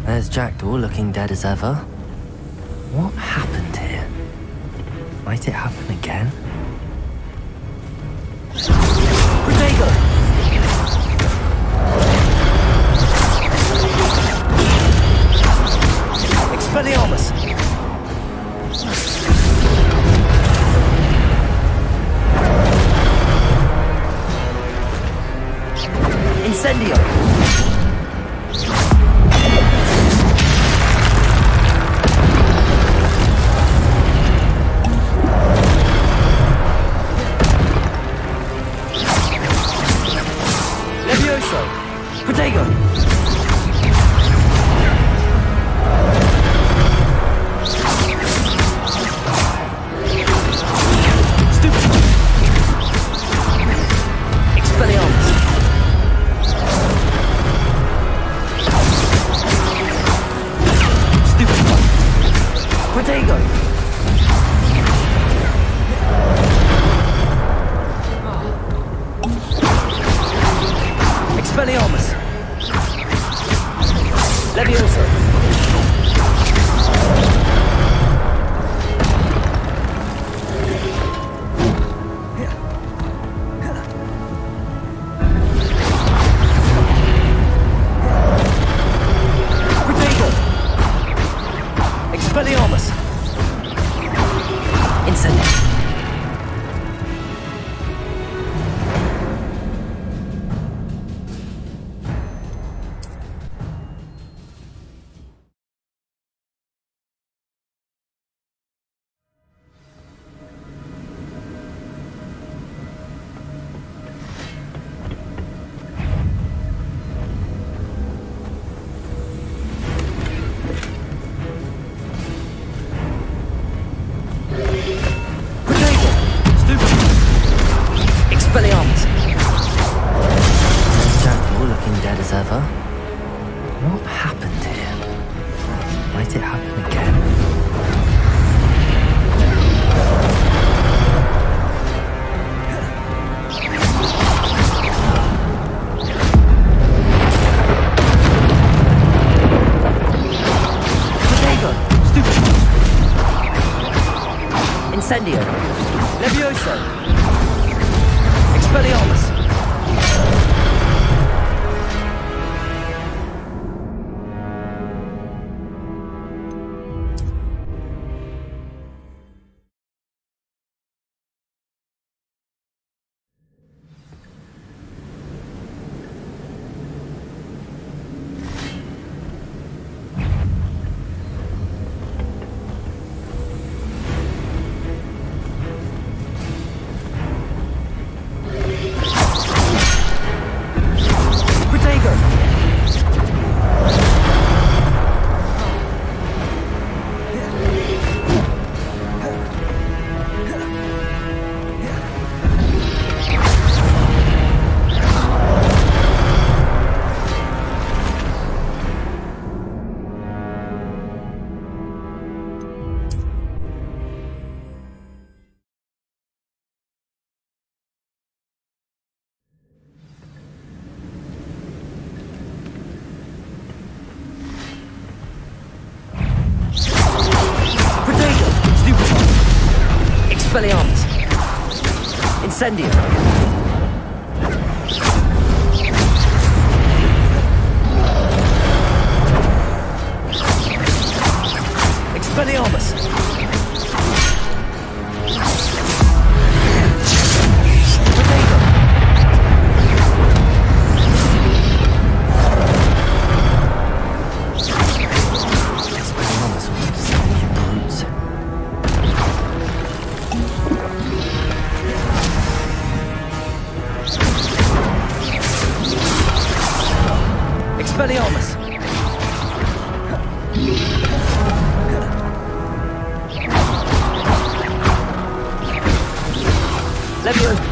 There's Jackdaw looking dead as ever. What happened here? Might it happen again? Protego! Expelliarmus! Incendio! Levioso! Protego! Stupid! Expelliarmus! Protego! Expelliarmus! Levioso! Protego! Expelliarmus! Incendio! Expelliarmus! Jackdaw looking dead as ever. What happened here? Might it happen again? Protego! Stupid! Incendio! Levioso! Expelliarmus! Expelliarmus! Incendio! Expelliarmus! Protego! Expelliarmus will destroy you brutes. Expelliarmus! Levioso!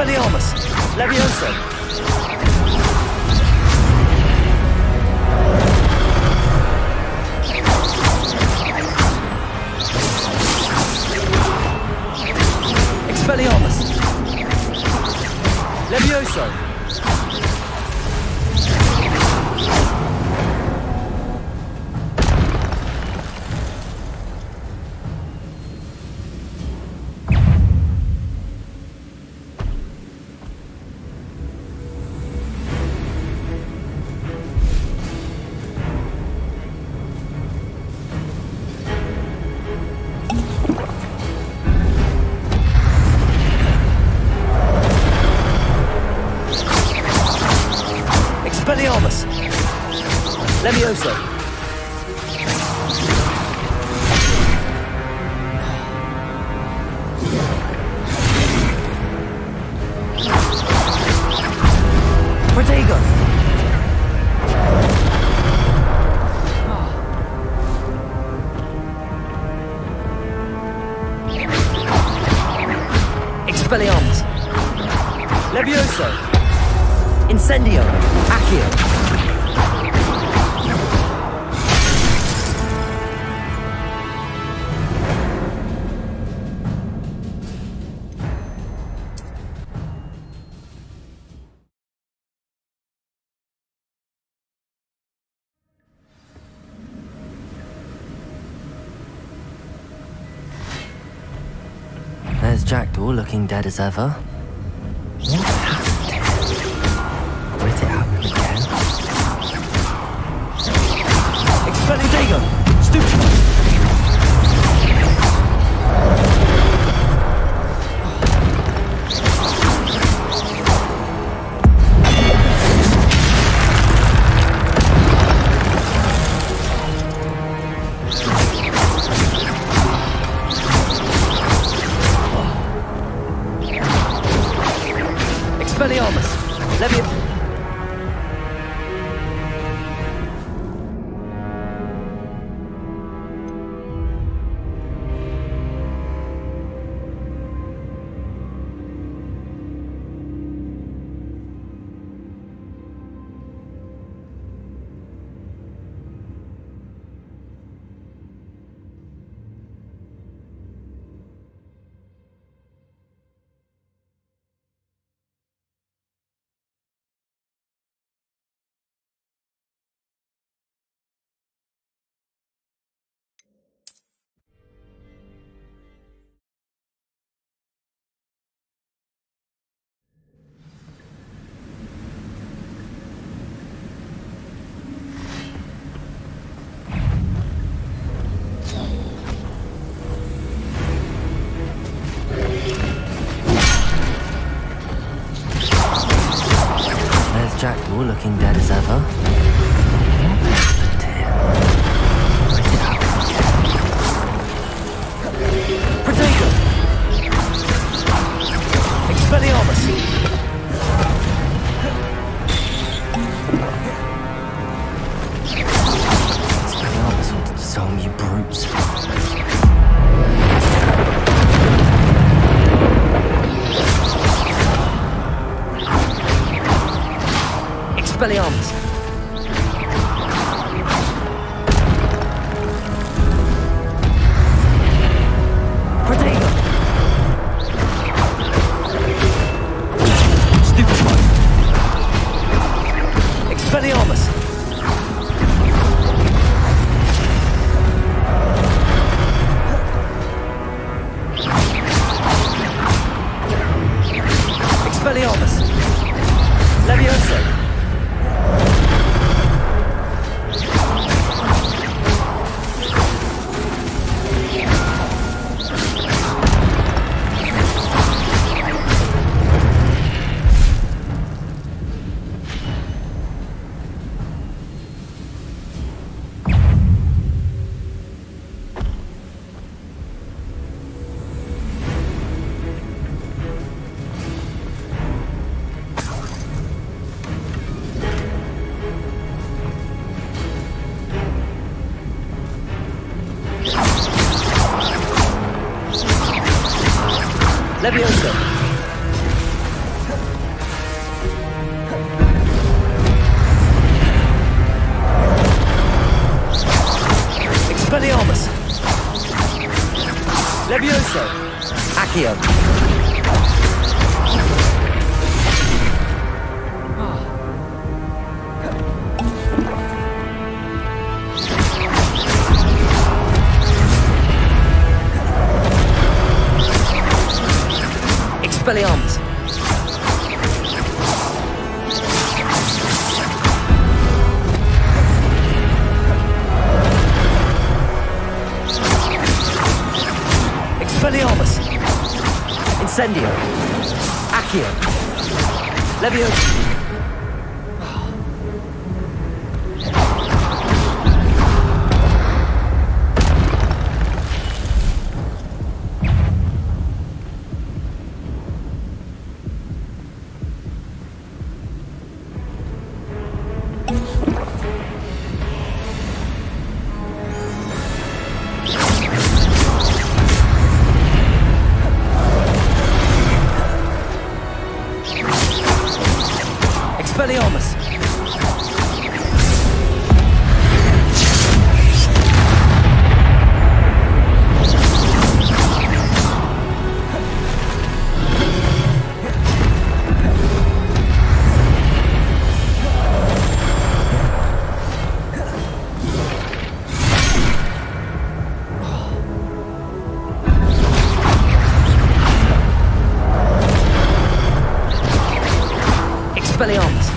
Expelliarmus! Levioso! Expelliarmus! Levioso! Expelliarmus! Levioso! Protego! Expelliarmus! Levioso! Incendio! Accio! There's Jackdaw looking dead as ever. What happened to him? Will it happen again? Expelliarmus! Stupid! Expelliarmus! Levioso! Jackdaw looking dead as ever. What happened here? Why did it happen again? Protego! Expelliarmus! Expelliarmus wanted to disown you brutes. Expelliarmus! Protego! Stupid one! Expelliarmus! Expelliarmus! Levioso! Levioso! Levioso! Accio! Expelliarmus! Expelliarmus! Incendio! Accio! Levioso! Expelliarmus! Expelliarmus!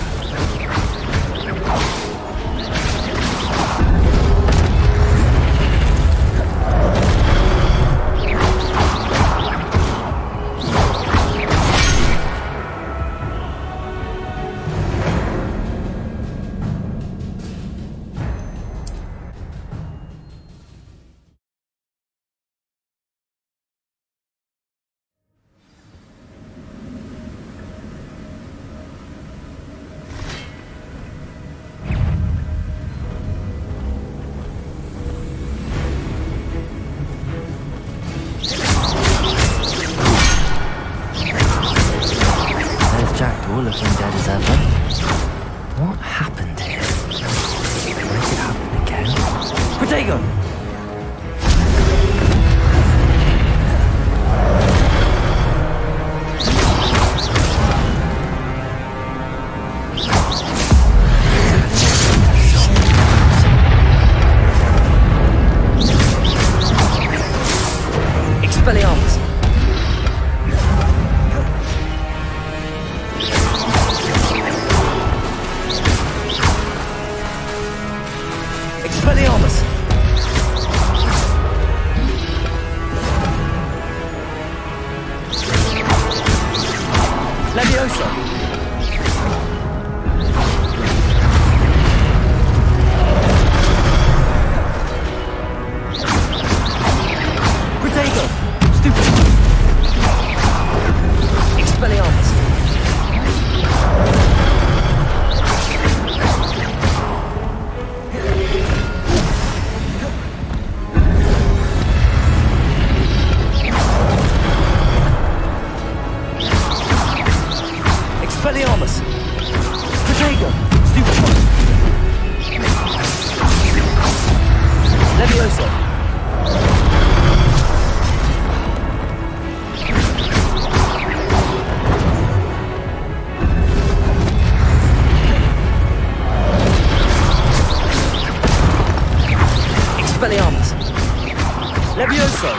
Looking dead as ever. What happened here? Where did it happen again? Protego! Expelliarmus! Expelliarmus! Levioso! Protego! Stupid! Expelliarmus! Expelliarmus! Protego! Stupid! Levioso! Expelliarmus! Levioso!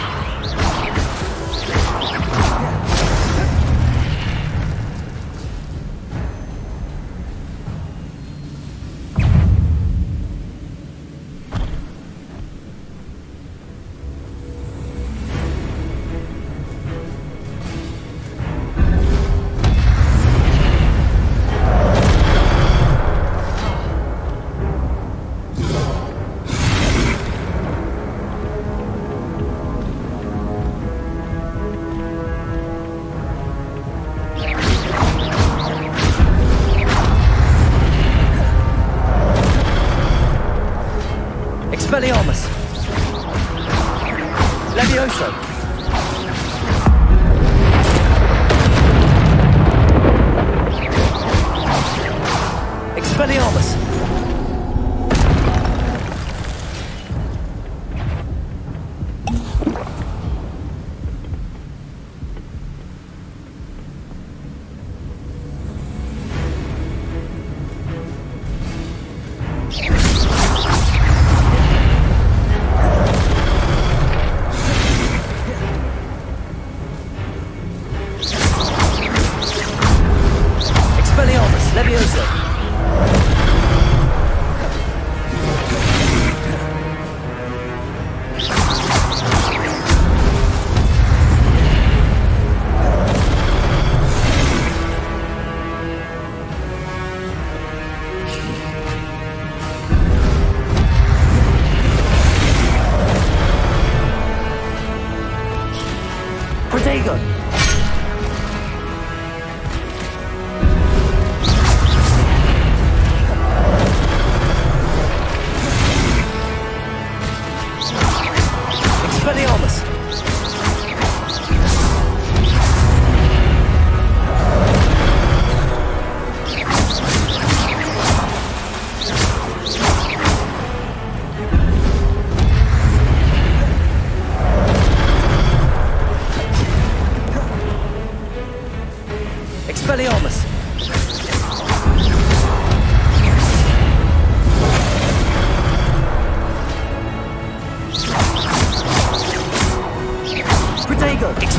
Expelliarmus! Levioso! Expelliarmus!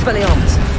Expelliarmus!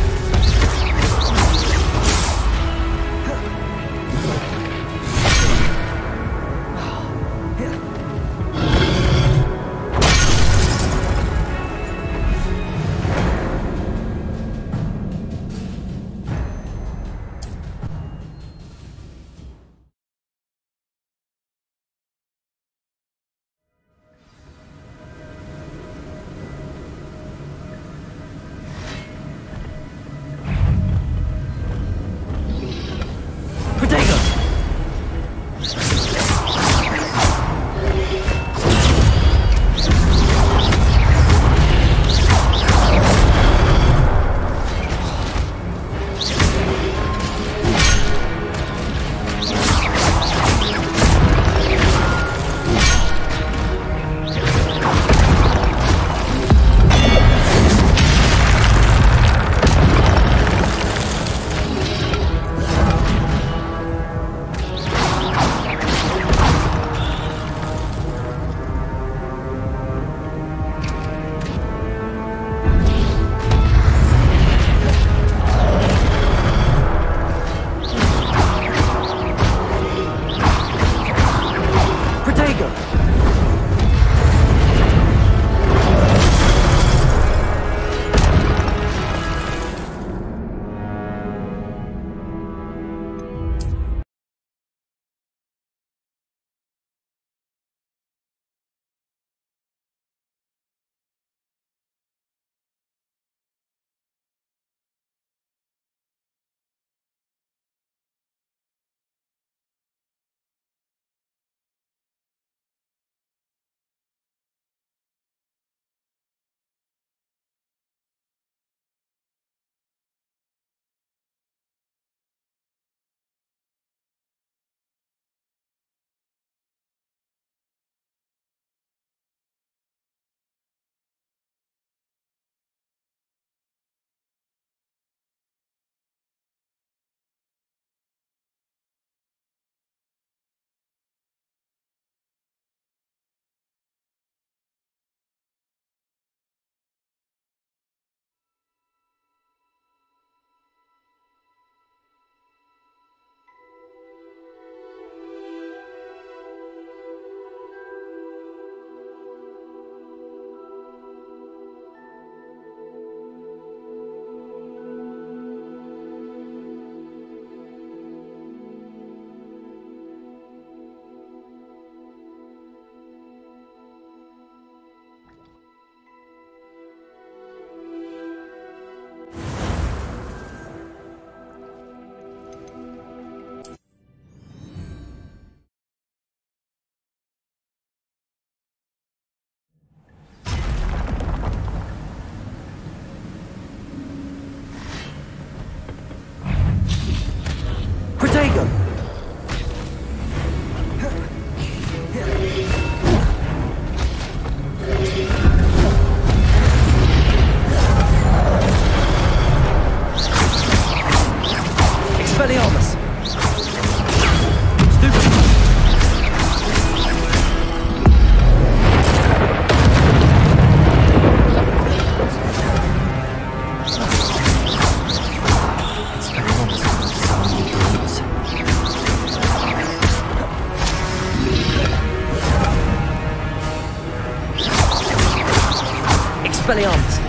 Expelliarmus!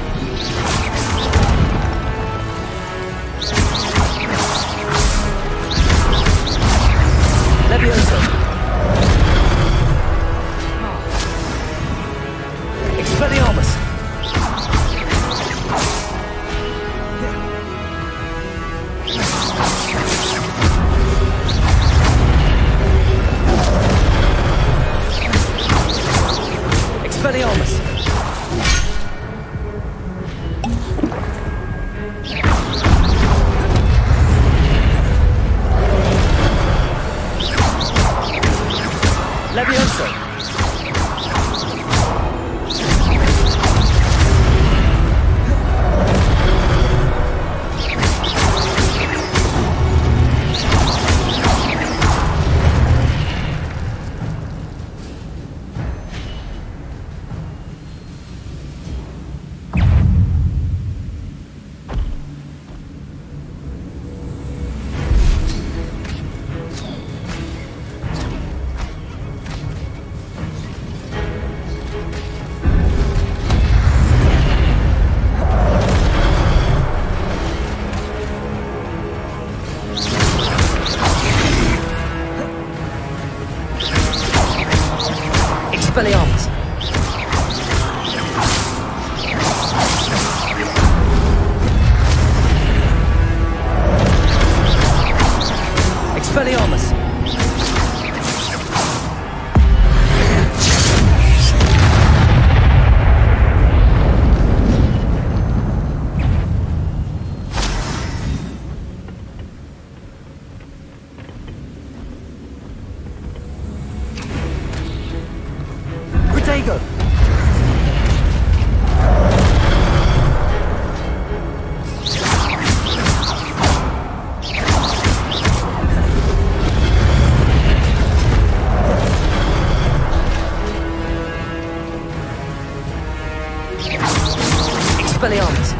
Levioso! Expelliarmus! Expelliarmus! Levioso! Rodrigo! Expelliarmus!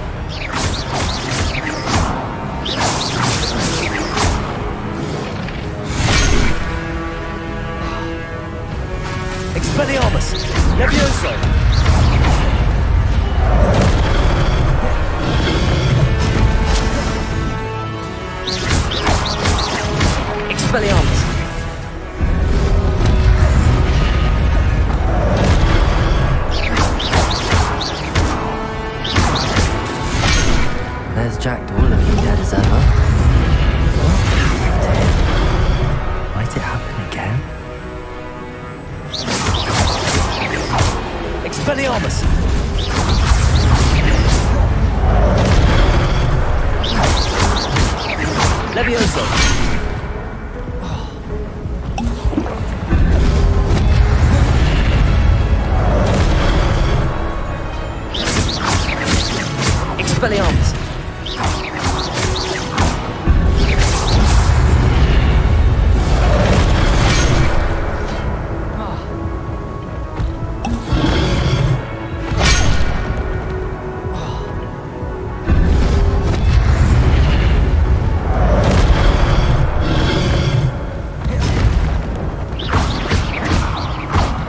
Expelliarmus! Levioso! Expelliarmus! There's Jackdaw looking dead as ever. What happened to him? Might it happen again? Expelliarmus! Levioso! Expelliarmus!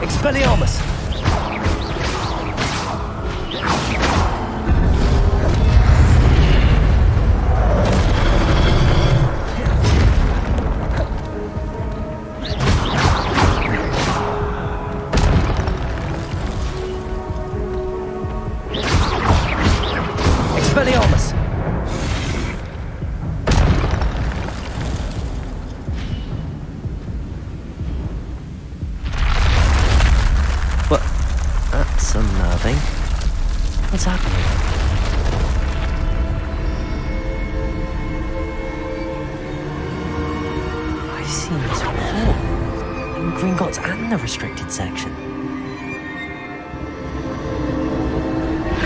Expelliarmus! Expelliarmus! What? That's unnerving. What's happening? I've seen this before. In Gringotts and the restricted section.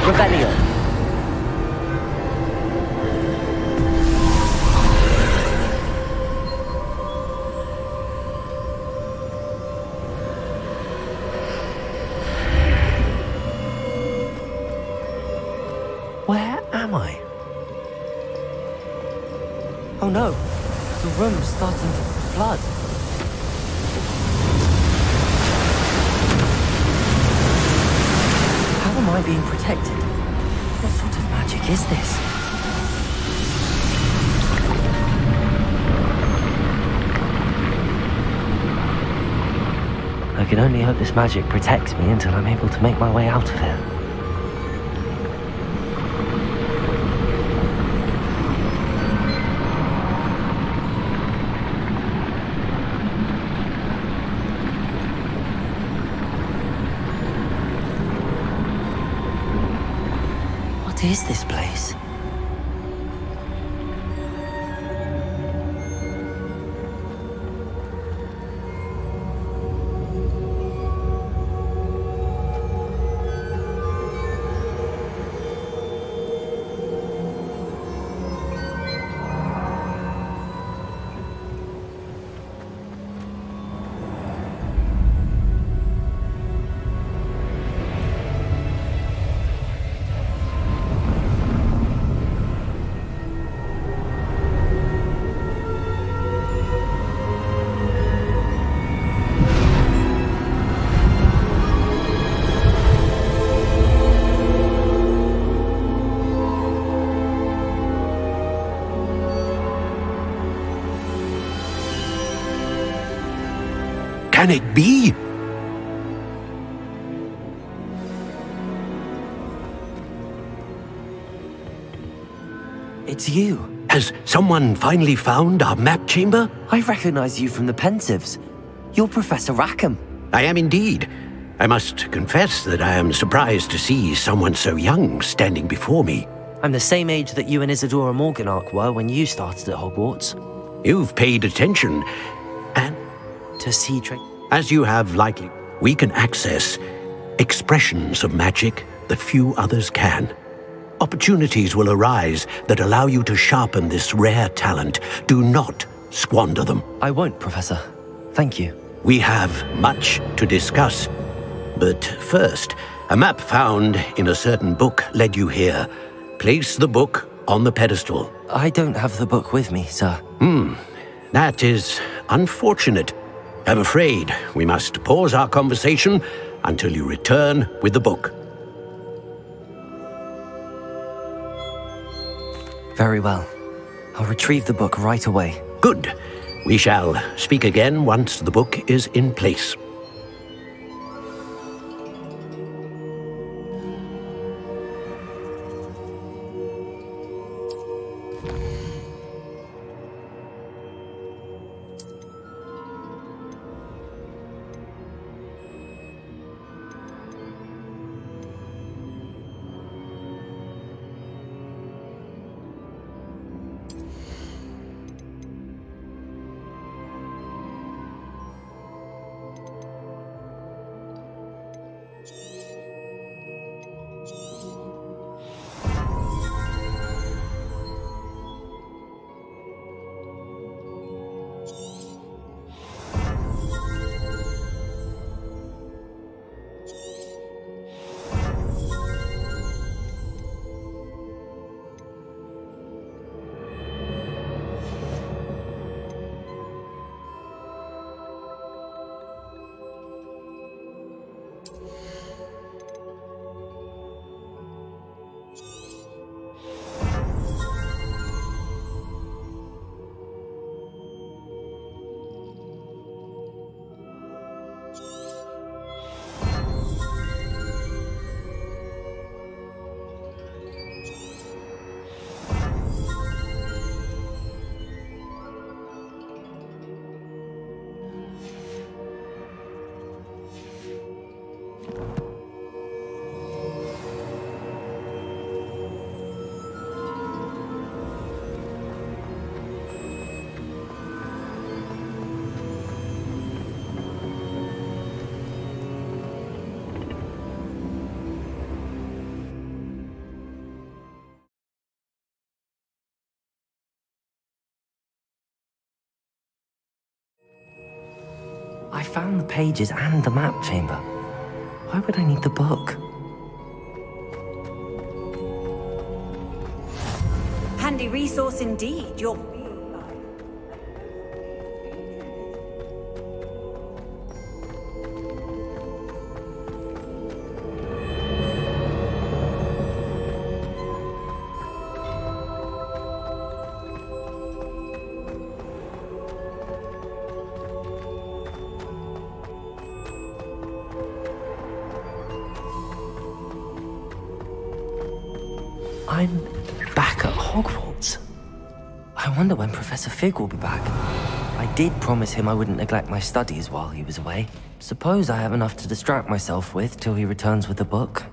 Revelio! Where am I? Oh no! The room's starting to flood. How am I being protected? What sort of magic is this? I can only hope this magic protects me until I'm able to make my way out of here. What is this place? Can it be? It's you. Has someone finally found our map chamber? I recognize you from the Pensieves. You're Professor Rackham. I am indeed. I must confess that I am surprised to see someone so young standing before me. I'm the same age that you and Isidora Morganach were when you started at Hogwarts. You've paid attention, and To Cedric. as you have likely, we can access expressions of magic that few others can. Opportunities will arise that allow you to sharpen this rare talent. Do not squander them. I won't, Professor. Thank you. We have much to discuss. But first, a map found in a certain book led you here. Place the book on the pedestal. I don't have the book with me, sir. That is unfortunate. I'm afraid we must pause our conversation until you return with the book. Very well. I'll retrieve the book right away. Good. We shall speak again once the book is in place. I found the pages and the map chamber. Why would I need the book? Handy resource indeed, your I'm back at Hogwarts. I wonder when Professor Fig will be back. I did promise him I wouldn't neglect my studies while he was away. Suppose I have enough to distract myself with till he returns with the book.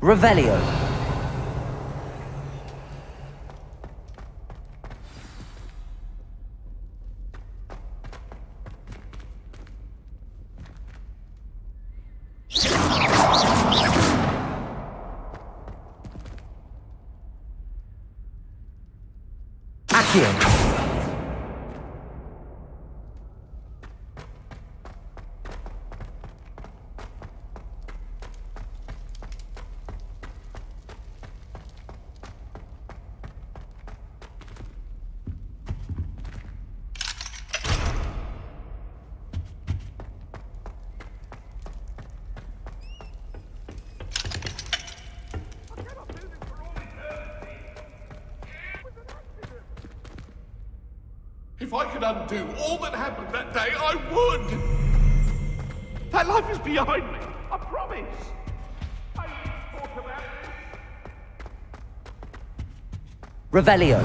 Revelio. If I could undo all that happened that day, I would! That life is behind me, I promise! I need to talk about this. Revelio.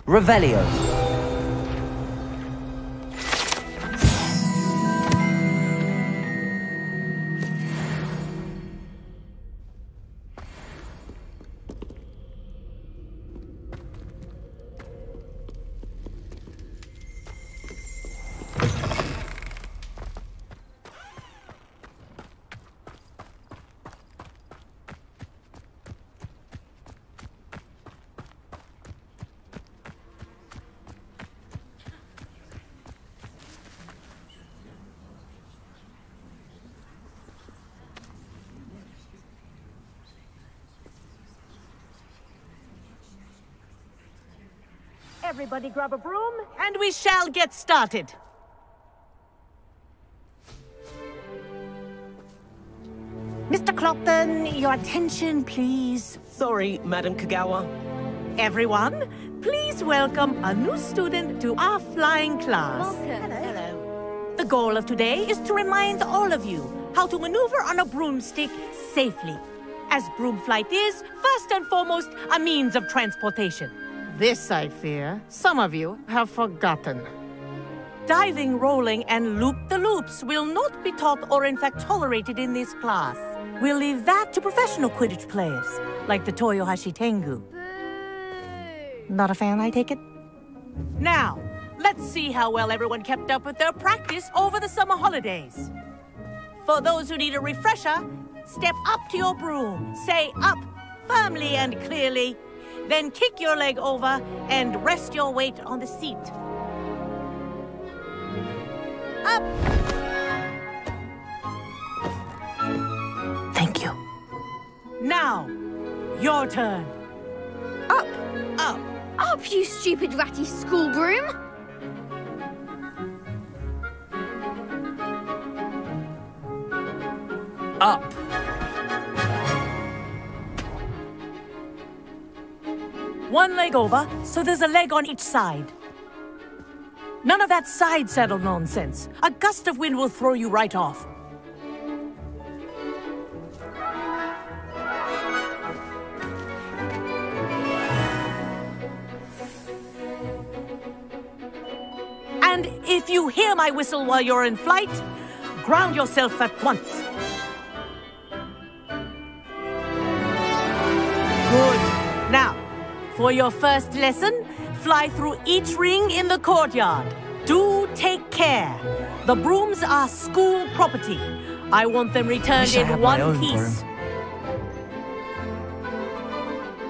Revelio. Everybody grab a broom, and we shall get started. Mr. Clopton, your attention, please. Sorry, Madam Kagawa. Everyone, please welcome a new student to our flying class. Welcome. Hello. The goal of today is to remind all of you how to maneuver on a broomstick safely, as broom flight is, first and foremost, a means of transportation. This, I fear, some of you have forgotten. Diving, rolling, and loop-the-loops will not be taught or in fact tolerated in this class. We'll leave that to professional Quidditch players, like the Toyohashi Tengu. Not a fan, I take it? Now, let's see how well everyone kept up with their practice over the summer holidays. For those who need a refresher, step up to your broom, say up, firmly and clearly, then kick your leg over and rest your weight on the seat. Up! Thank you. Now, your turn. Up! Up! Up, you stupid ratty school broom! Up. One leg over, so there's a leg on each side. None of that side saddle nonsense. A gust of wind will throw you right off. And if you hear my whistle while you're in flight, ground yourself at once. Good. Now, for your first lesson, fly through each ring in the courtyard. Do take care. The brooms are school property. I want them returned Wish I in had my one own piece. broom.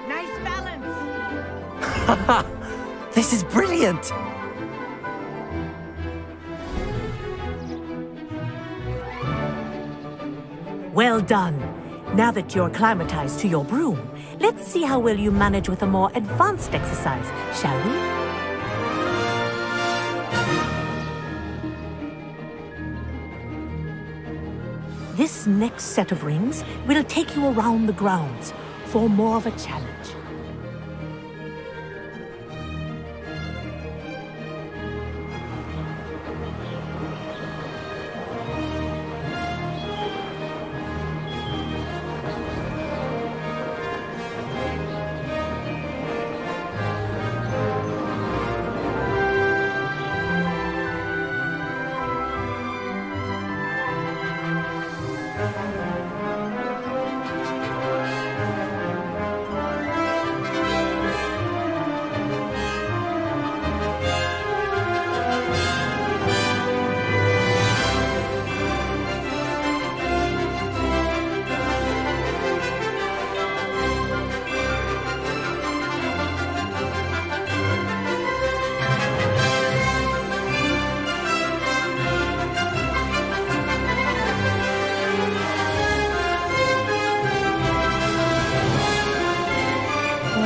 Nice balance. This is brilliant. Well done. Now that you're acclimatized to your broom, let's see how well you manage with a more advanced exercise, shall we? This next set of rings will take you around the grounds for more of a challenge.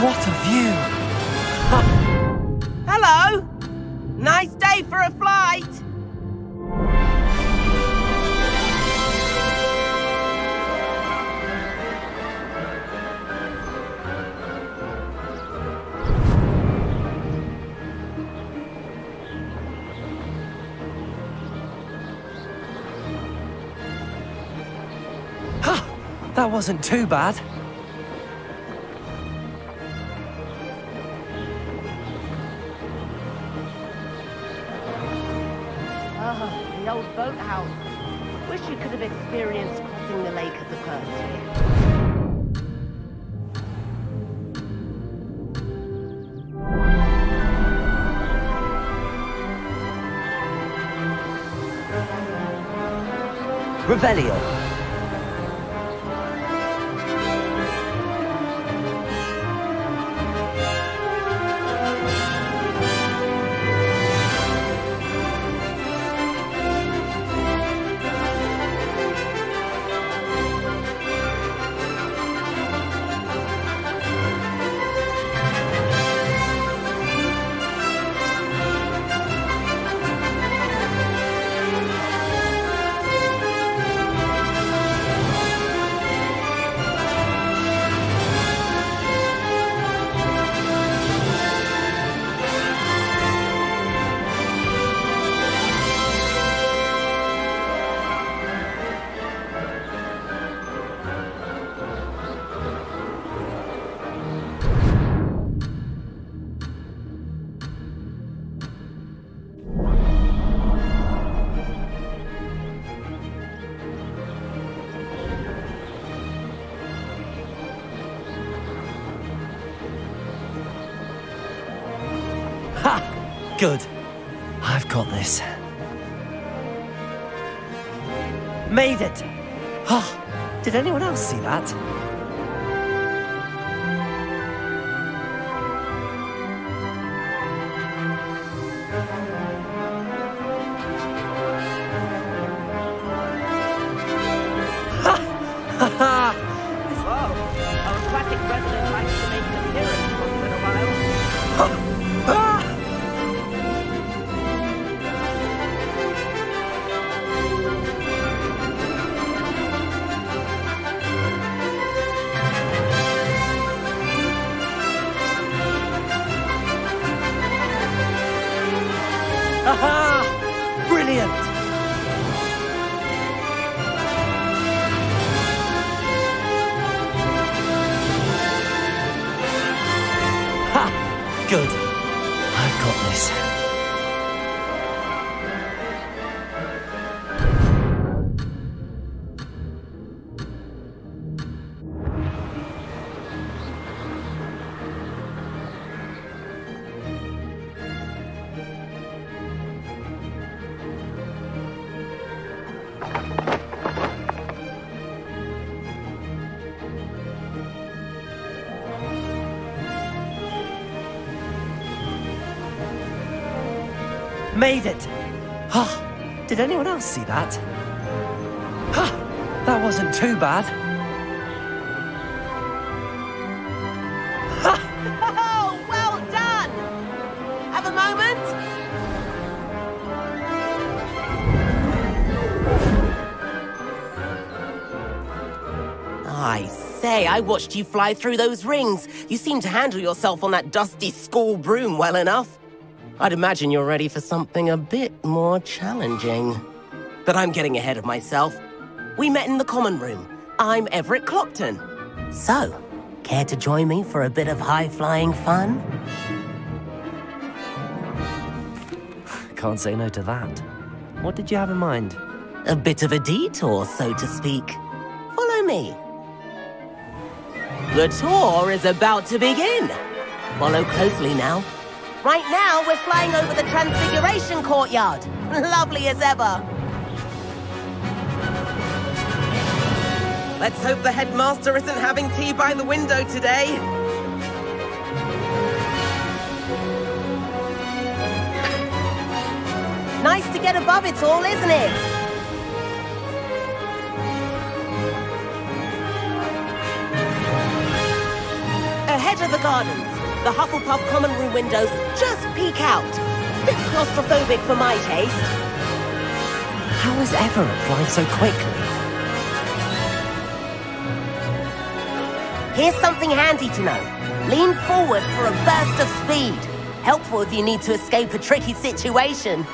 What a view! Hello! Nice day for a flight! That wasn't too bad. you could have experienced crossing the lake as a courtesy. Revelio. Good. I've got this. Made it! Oh, did anyone else see that? Whoa, our aquatic resident likes to make an appearance once in a while. Aha! Brilliant! Ha! Good. I've got this. Made it! Oh, did anyone else see that? That wasn't too bad. Oh, well done! Have a moment? I say, I watched you fly through those rings. You seem to handle yourself on that dusty school broom well enough. I'd imagine you're ready for something a bit more challenging. But I'm getting ahead of myself. We met in the common room. I'm Everett Clockton. So, care to join me for a bit of high-flying fun? Can't say no to that. What did you have in mind? A bit of a detour, so to speak. Follow me. The tour is about to begin. Follow closely now. Right now, we're flying over the Transfiguration Courtyard. Lovely as ever. Let's hope the headmaster isn't having tea by the window today. Nice to get above it all, isn't it? Ahead of the gardens. The Hufflepuff common room windows just peek out. Bit claustrophobic for my taste. How is Everett flying so quickly? Here's something handy to know. Lean forward for a burst of speed. Helpful if you need to escape a tricky situation.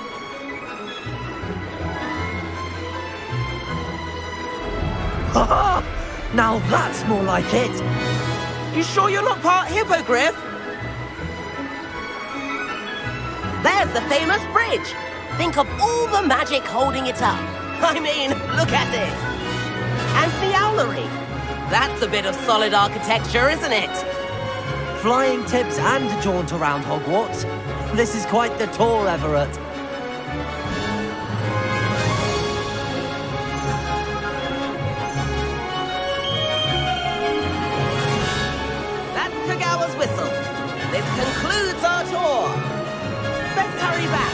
Now that's more like it. You sure you're not part hippogriff? There's the famous bridge. Think of all the magic holding it up. I mean, look at it! And the owlery! That's a bit of solid architecture, isn't it? Flying tips and a jaunt around Hogwarts. This is quite the tour, Everett. That's Kagawa's whistle. This concludes our tour. Let's hurry back.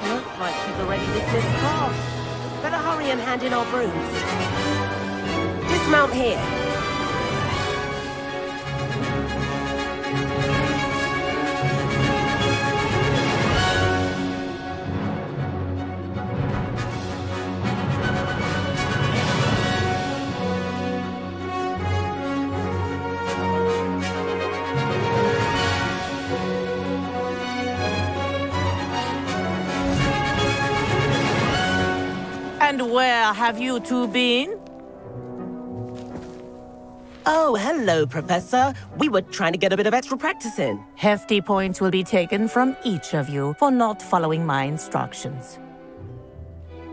Looks like she's already dismissed class. Better hurry and hand in our brooms. Dismount here. And where have you two been? Oh, hello, Professor. We were trying to get a bit of extra practice in. Hefty points will be taken from each of you for not following my instructions.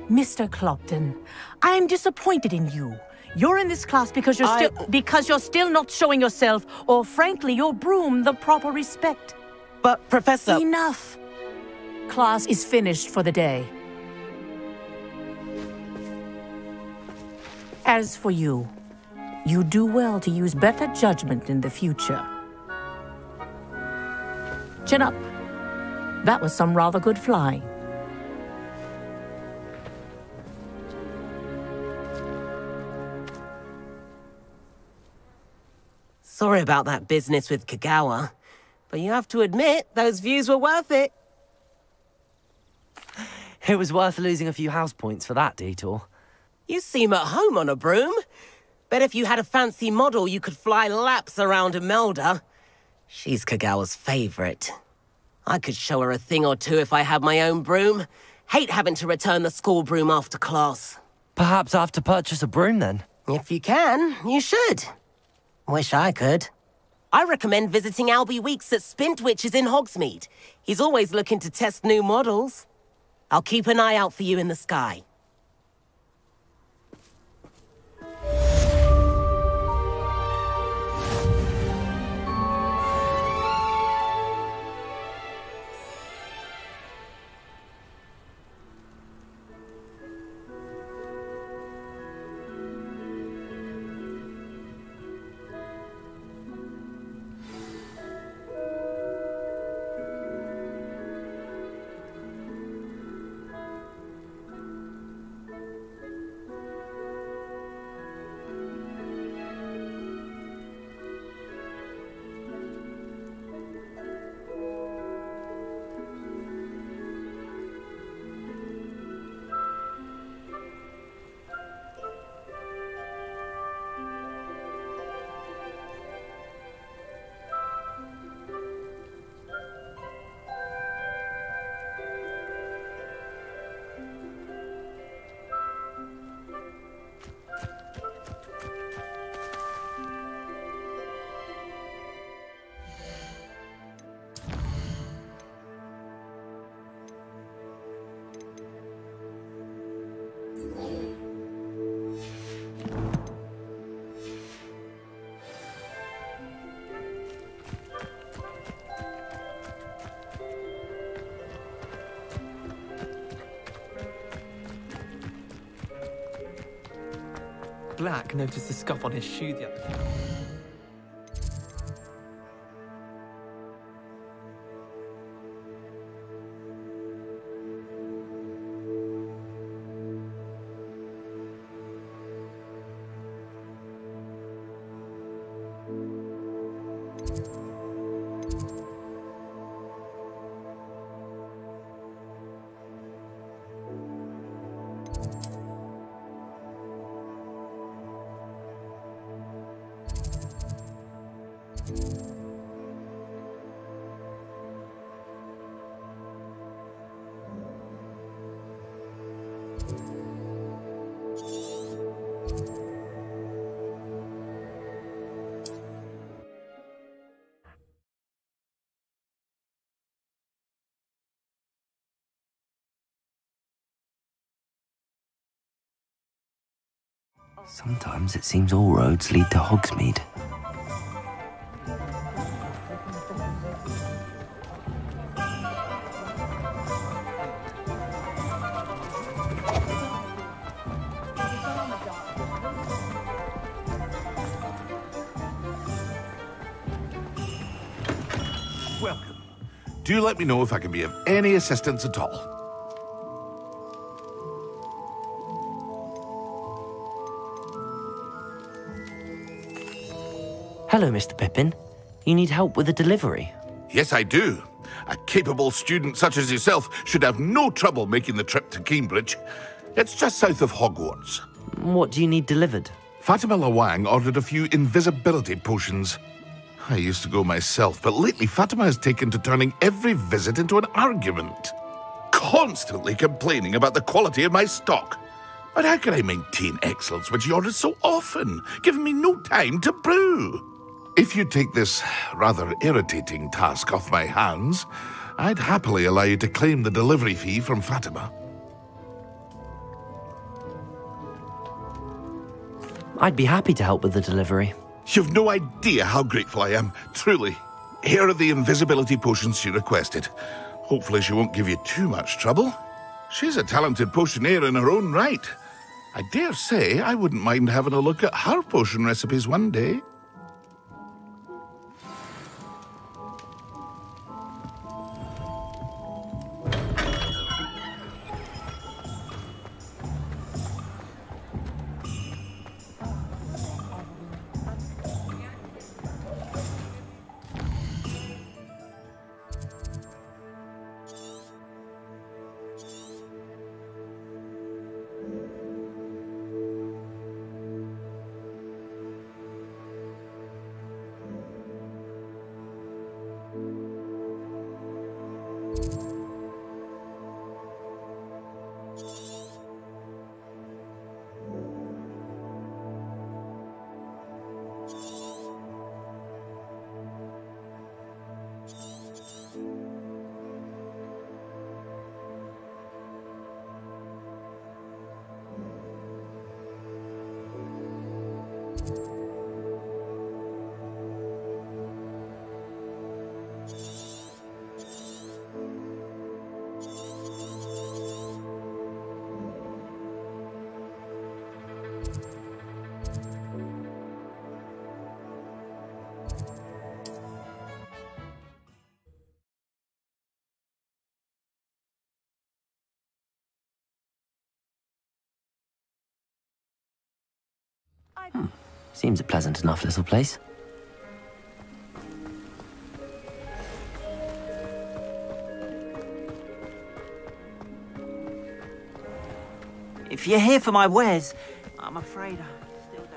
Mr. Clopton, I'm disappointed in you. You're in this class because you're still not showing yourself, or frankly, your broom the proper respect. But, Professor... Enough. Class is finished for the day. As for you, you do well to use better judgment in the future. Chin up. That was some rather good flying. Sorry about that business with Kagawa, but you have to admit, those views were worth it. It was worth losing a few house points for that detour. You seem at home on a broom. Bet if you had a fancy model, you could fly laps around Imelda. She's Kagawa's favorite. I could show her a thing or two if I had my own broom. Hate having to return the school broom after class. Perhaps I have to purchase a broom then. If you can, you should. Wish I could. I recommend visiting Albie Weeks at Spintwitches in Hogsmeade. He's always looking to test new models. I'll keep an eye out for you in the sky. Black noticed a scuff on his shoe the other day. Sometimes it seems all roads lead to Hogsmeade. Welcome. Do let me know if I can be of any assistance at all. Hello, Mr. Pippin. You need help with a delivery? Yes, I do. A capable student such as yourself should have no trouble making the trip to Cambridge. It's just south of Hogwarts. What do you need delivered? Fatima Lawang ordered a few invisibility potions. I used to go myself, but lately Fatima has taken to turning every visit into an argument. Constantly complaining about the quality of my stock. But how can I maintain excellence when she orders so often, giving me no time to brew? If you take this rather irritating task off my hands, I'd happily allow you to claim the delivery fee from Fatima. I'd be happy to help with the delivery. You've no idea how grateful I am, truly. Here are the invisibility potions she requested. Hopefully she won't give you too much trouble. She's a talented potioneer in her own right. I dare say I wouldn't mind having a look at her potion recipes one day. Seems a pleasant enough little place. If you're here for my wares, I'm afraid I still don't.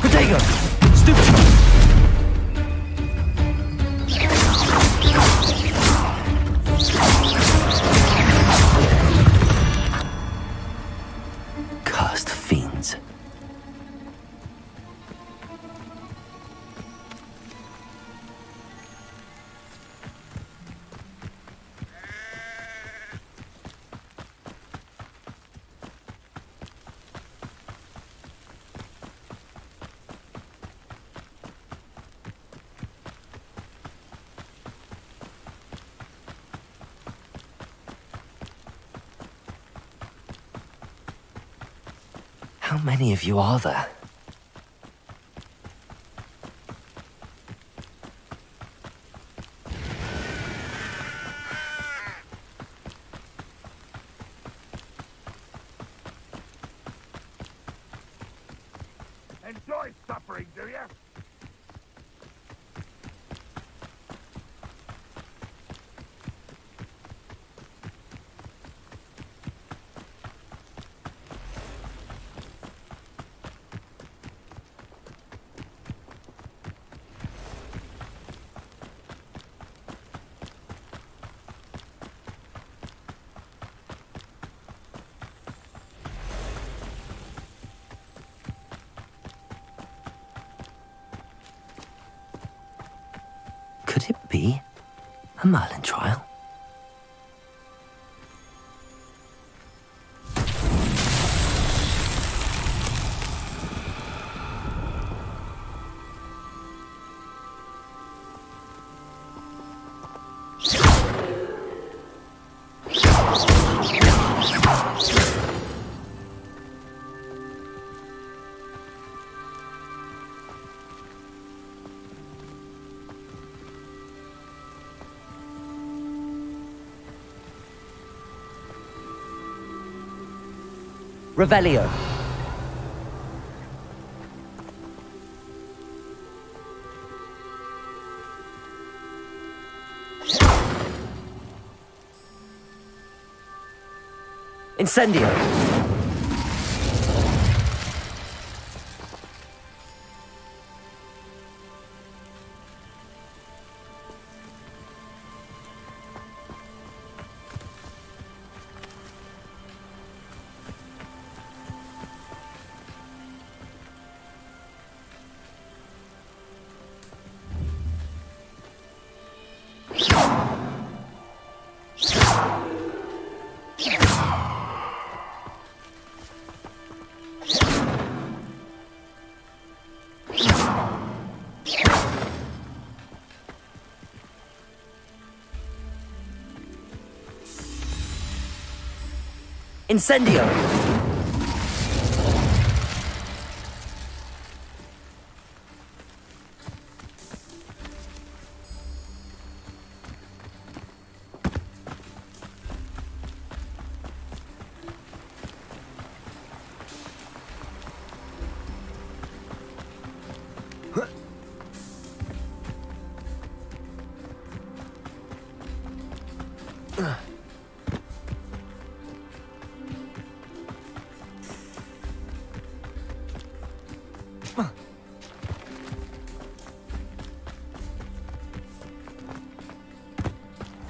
Protego! Stupid! Cursed fiends. How many of you are there? Enjoy suffering, do you? Could it be a Merlin trial? Revelio. Incendio. Incendio!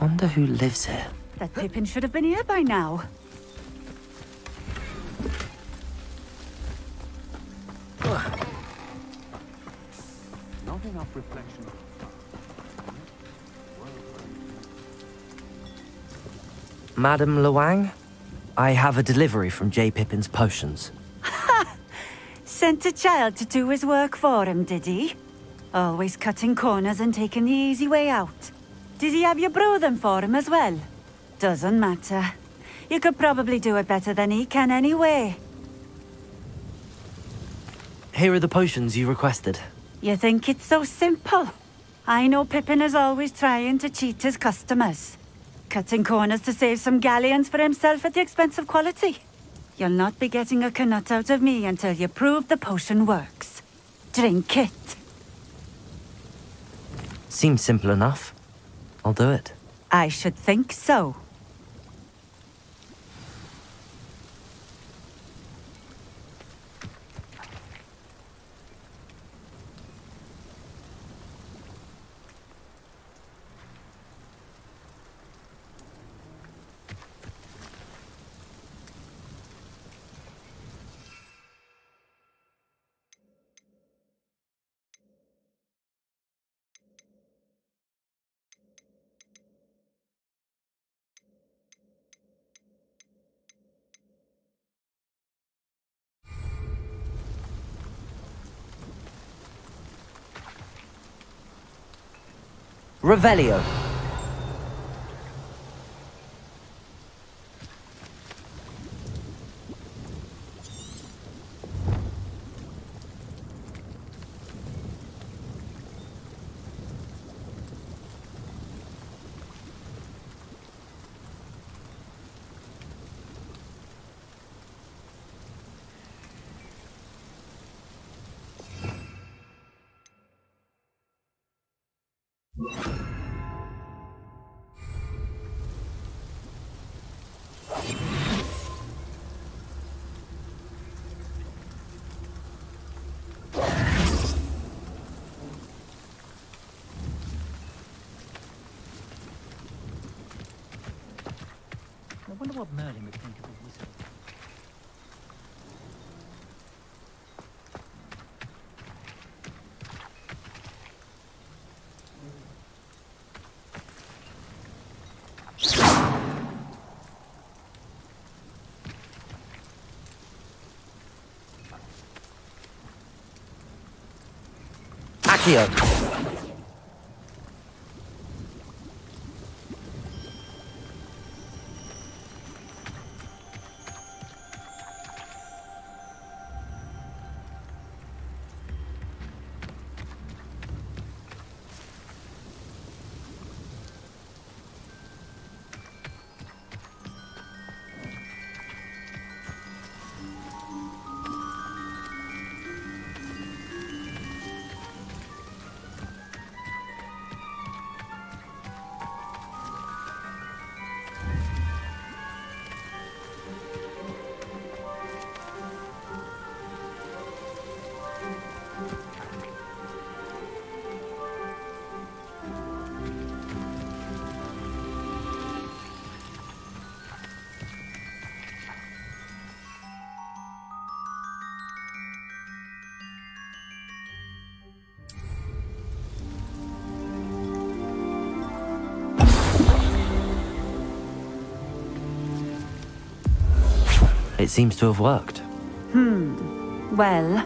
Wonder who lives here. That Pippin should have been here by now. Not enough reflection. Madame Luang, I have a delivery from J. Pippin's potions. Sent a child to do his work for him, did he? Always cutting corners and taking the easy way out. Did he have you brew them for him as well? Doesn't matter. You could probably do it better than he can anyway. Here are the potions you requested. You think it's so simple? I know Pippin is always trying to cheat his customers. Cutting corners to save some galleons for himself at the expense of quality. You'll not be getting a canut out of me until you prove the potion works. Drink it. Seems simple enough. I'll do it. I should think so. Revelio. I wonder what Merlin would think of a wizard. Accio. It seems to have worked. Well,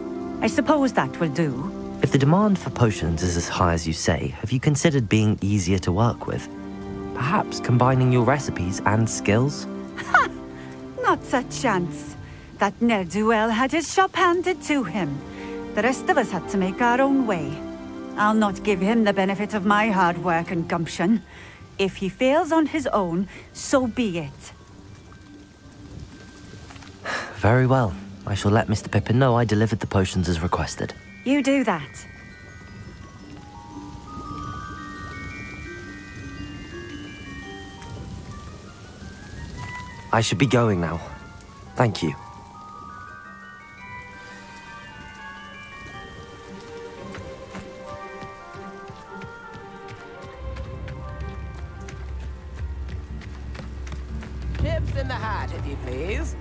I suppose that will do. If the demand for potions is as high as you say, have you considered being easier to work with? Perhaps combining your recipes and skills? Not a chance. That ne'er-do-well had his shop handed to him. The rest of us had to make our own way. I'll not give him the benefit of my hard work and gumption. If he fails on his own, so be it. Very well. I shall let Mr. Pippin know I delivered the potions as requested. You do that. I should be going now. Thank you. Chips in the hat, if you please.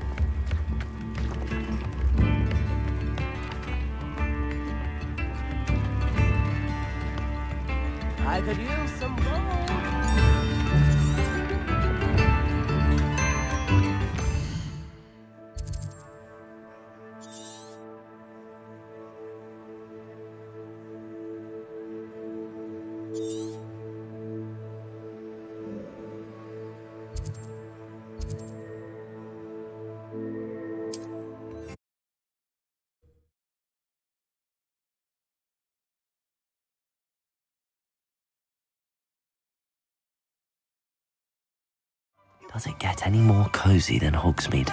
I could use some gold. Does it get any more cozy than Hogsmeade?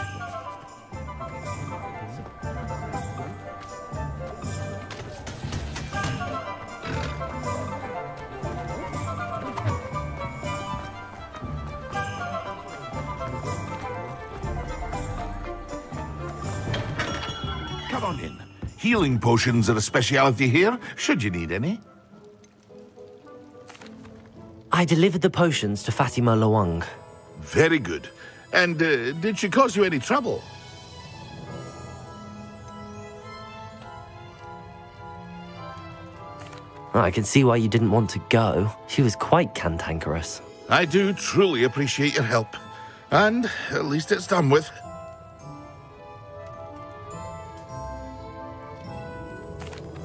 Come on in. Healing potions are a speciality here, should you need any. I delivered the potions to Fatima Lawang. Very good. And did she cause you any trouble? I can see why you didn't want to go. She was quite cantankerous. I do truly appreciate your help. And at least it's done with.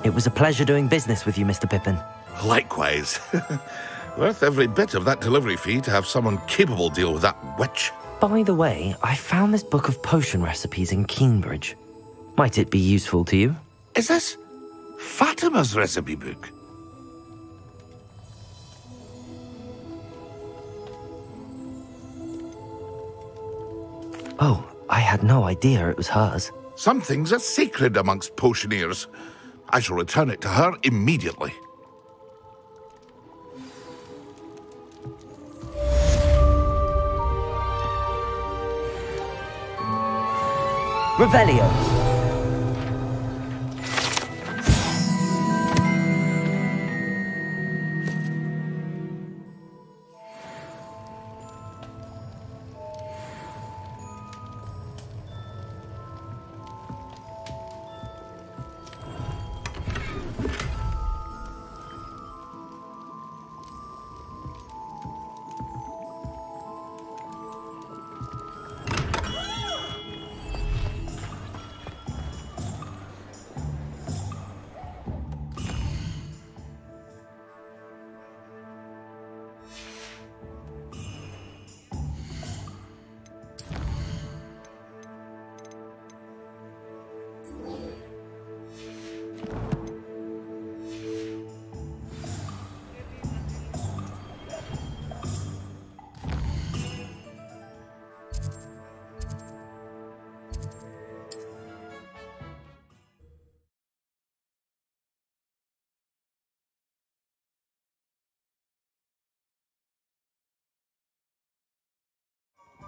It was a pleasure doing business with you, Mr. Pippin. Likewise. Worth every bit of that delivery fee to have someone capable deal with that witch. By the way, I found this book of potion recipes in Keenbridge. Might it be useful to you? Is this Fatima's recipe book? Oh, I had no idea it was hers. Some things are sacred amongst potioneers. I shall return it to her immediately. Revelio.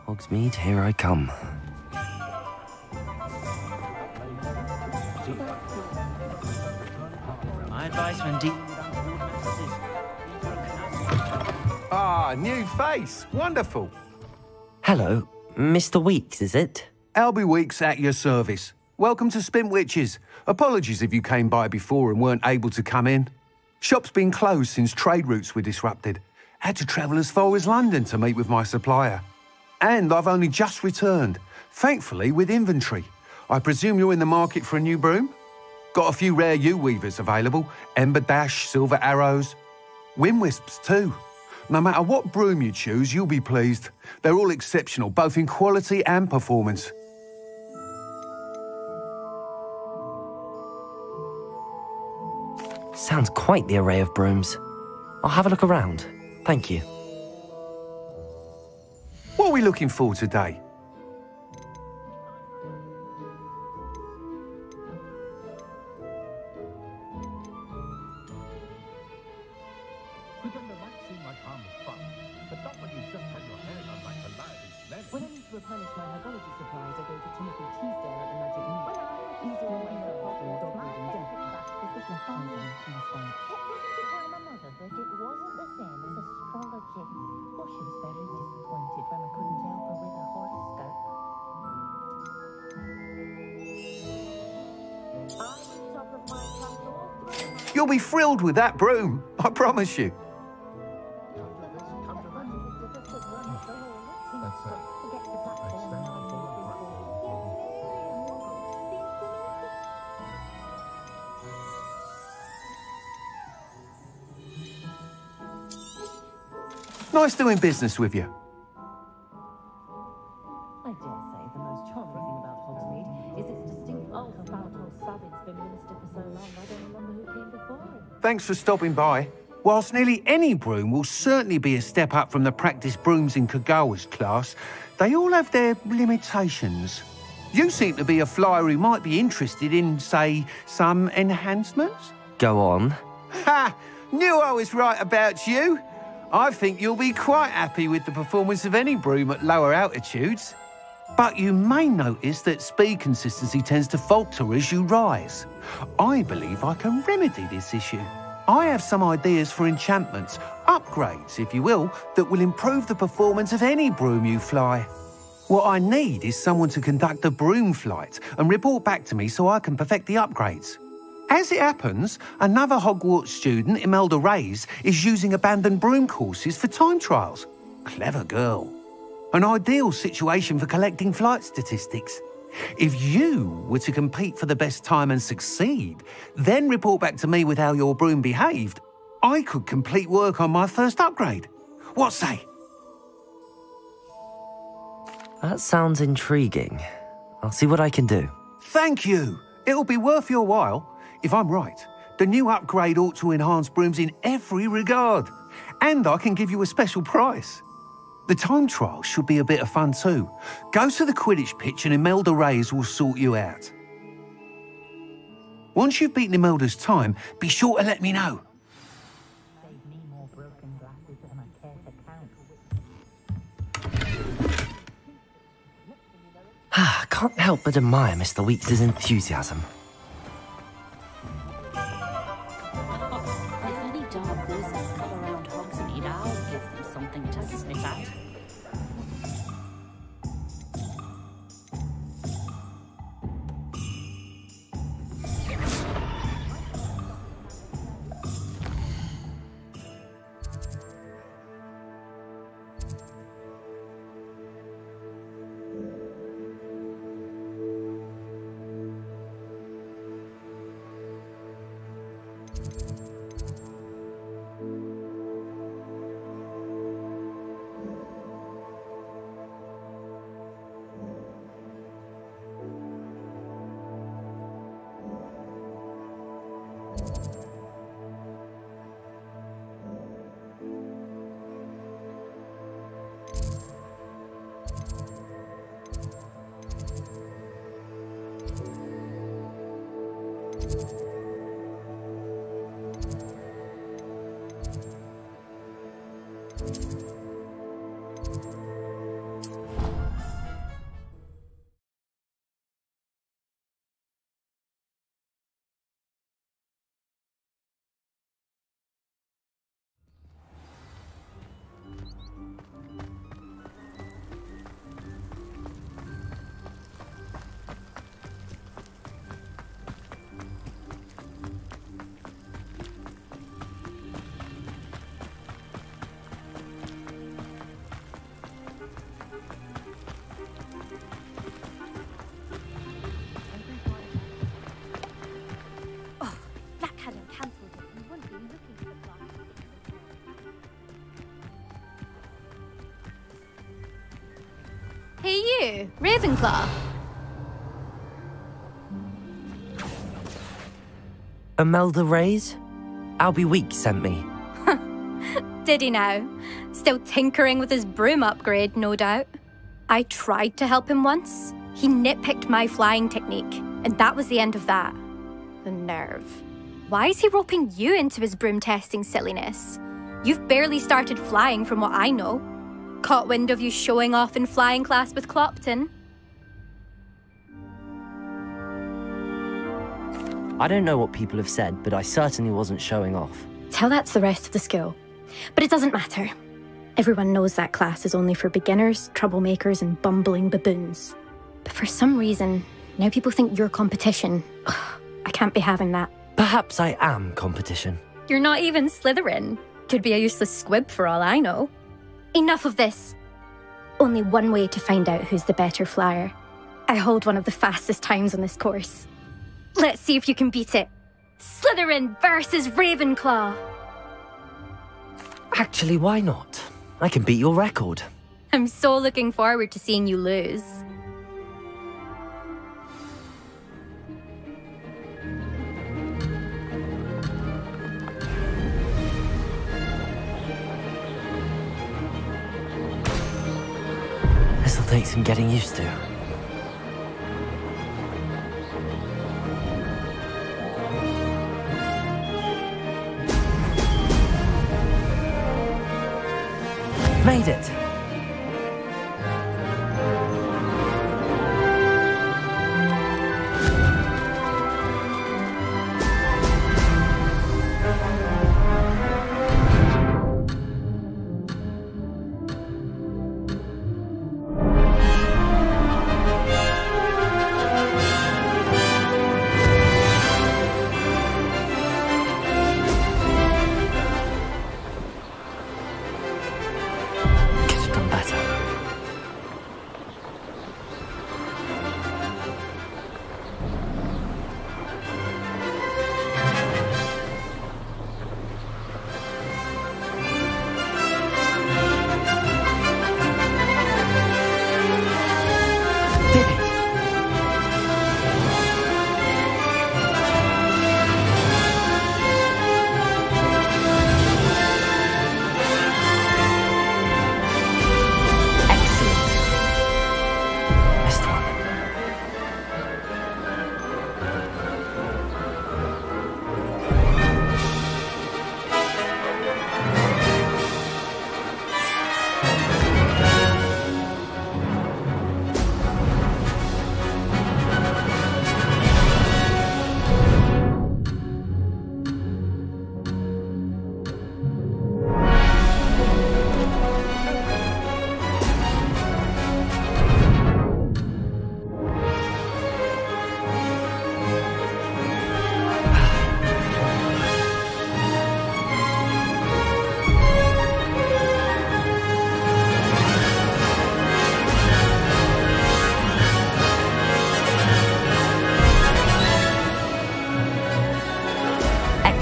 Hogsmeade, here I come. My advice when dealing with Ah, new face. Wonderful. Hello, Mr. Weeks, is it? Albie Weeks at your service. Welcome to Spintwitches. Apologies if you came by before and weren't able to come in. Shop's been closed since trade routes were disrupted. Had to travel as far as London to meet with my supplier. And I've only just returned, thankfully with inventory. I presume you're in the market for a new broom? Got a few rare yew-weavers available, Ember Dash, Silver Arrows, Wind-Wisps too. No matter what broom you choose, you'll be pleased. They're all exceptional, both in quality and performance. Sounds quite the array of brooms. I'll have a look around. Thank you. What are we looking for today? When I need to replenish my herbology supplies, I go to Timothy Teasdale at the Magic Meat. He's the one who helped dog breeding death. Is this my father in response? I tell my mother that it wasn't the same as astrology. Oh, she was very disappointed when I couldn't help her with her horoscope. I'm on top of my class all through. You'll be thrilled with that broom, I promise you. Nice doing business with you. I dare say the most charming thing about Hogsmeade is its distinct about how Savin's been minister for so long, I don't remember who came before him. Thanks for stopping by. Whilst nearly any broom will certainly be a step up from the practice brooms in Kagawa's class, they all have their limitations. You seem to be a flyer who might be interested in, say, some enhancements? Go on. Ha! Knew I was right about you. I think you'll be quite happy with the performance of any broom at lower altitudes. But you may notice that speed consistency tends to falter as you rise. I believe I can remedy this issue. I have some ideas for enchantments, upgrades, if you will, that will improve the performance of any broom you fly. What I need is someone to conduct a broom flight and report back to me so I can perfect the upgrades. As it happens, another Hogwarts student, Imelda Reyes, is using abandoned broom courses for time trials. Clever girl. An ideal situation for collecting flight statistics. If you were to compete for the best time and succeed, then report back to me with how your broom behaved, I could complete work on my first upgrade. What say? That sounds intriguing. I'll see what I can do. Thank you. It'll be worth your while. If I'm right, the new upgrade ought to enhance brooms in every regard. And I can give you a special price. The time trial should be a bit of fun too. Go to the Quidditch pitch and Imelda Reyes will sort you out. Once you've beaten Imelda's time, be sure to let me know. I can't help but admire Mr. Weeks' enthusiasm. If any dark wizards come around Hogsmeade, I'll give them something to sniff at. Hey you, Ravenclaw. Imelda Reyes? Albie Weeks sent me. Did he now? Still tinkering with his broom upgrade, no doubt. I tried to help him once. He nitpicked my flying technique, and that was the end of that. The nerve. Why is he roping you into his broom testing silliness? You've barely started flying from what I know. Caught wind of you showing off in flying class with Clopton? I don't know what people have said, but I certainly wasn't showing off. Tell that to the rest of the school. But it doesn't matter. Everyone knows that class is only for beginners, troublemakers, and bumbling baboons. But for some reason, now people think you're competition. Ugh, I can't be having that. Perhaps I am competition. You're not even Slytherin. Could be a useless squib for all I know. Enough of this. Only one way to find out who's the better flyer. I hold one of the fastest times on this course. Let's see if you can beat it. Slytherin versus Ravenclaw. Actually, why not? I can beat your record. I'm so looking forward to seeing you lose. This'll take some getting used to. Made it!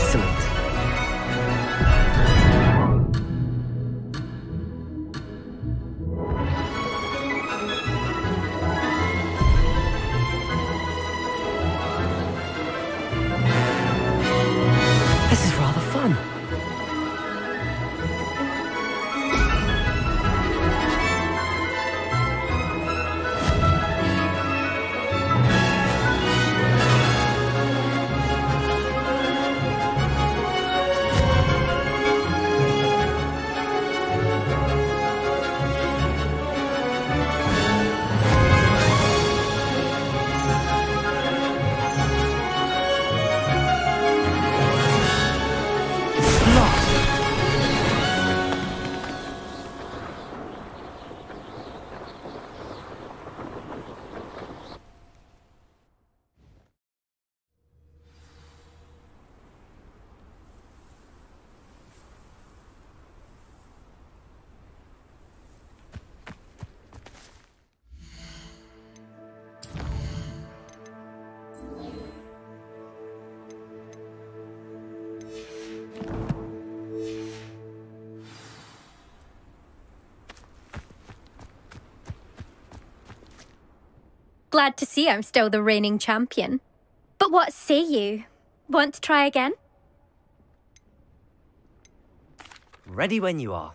Excellent. This is rather fun. Glad to see I'm still the reigning champion. But what say you? Want to try again? Ready when you are.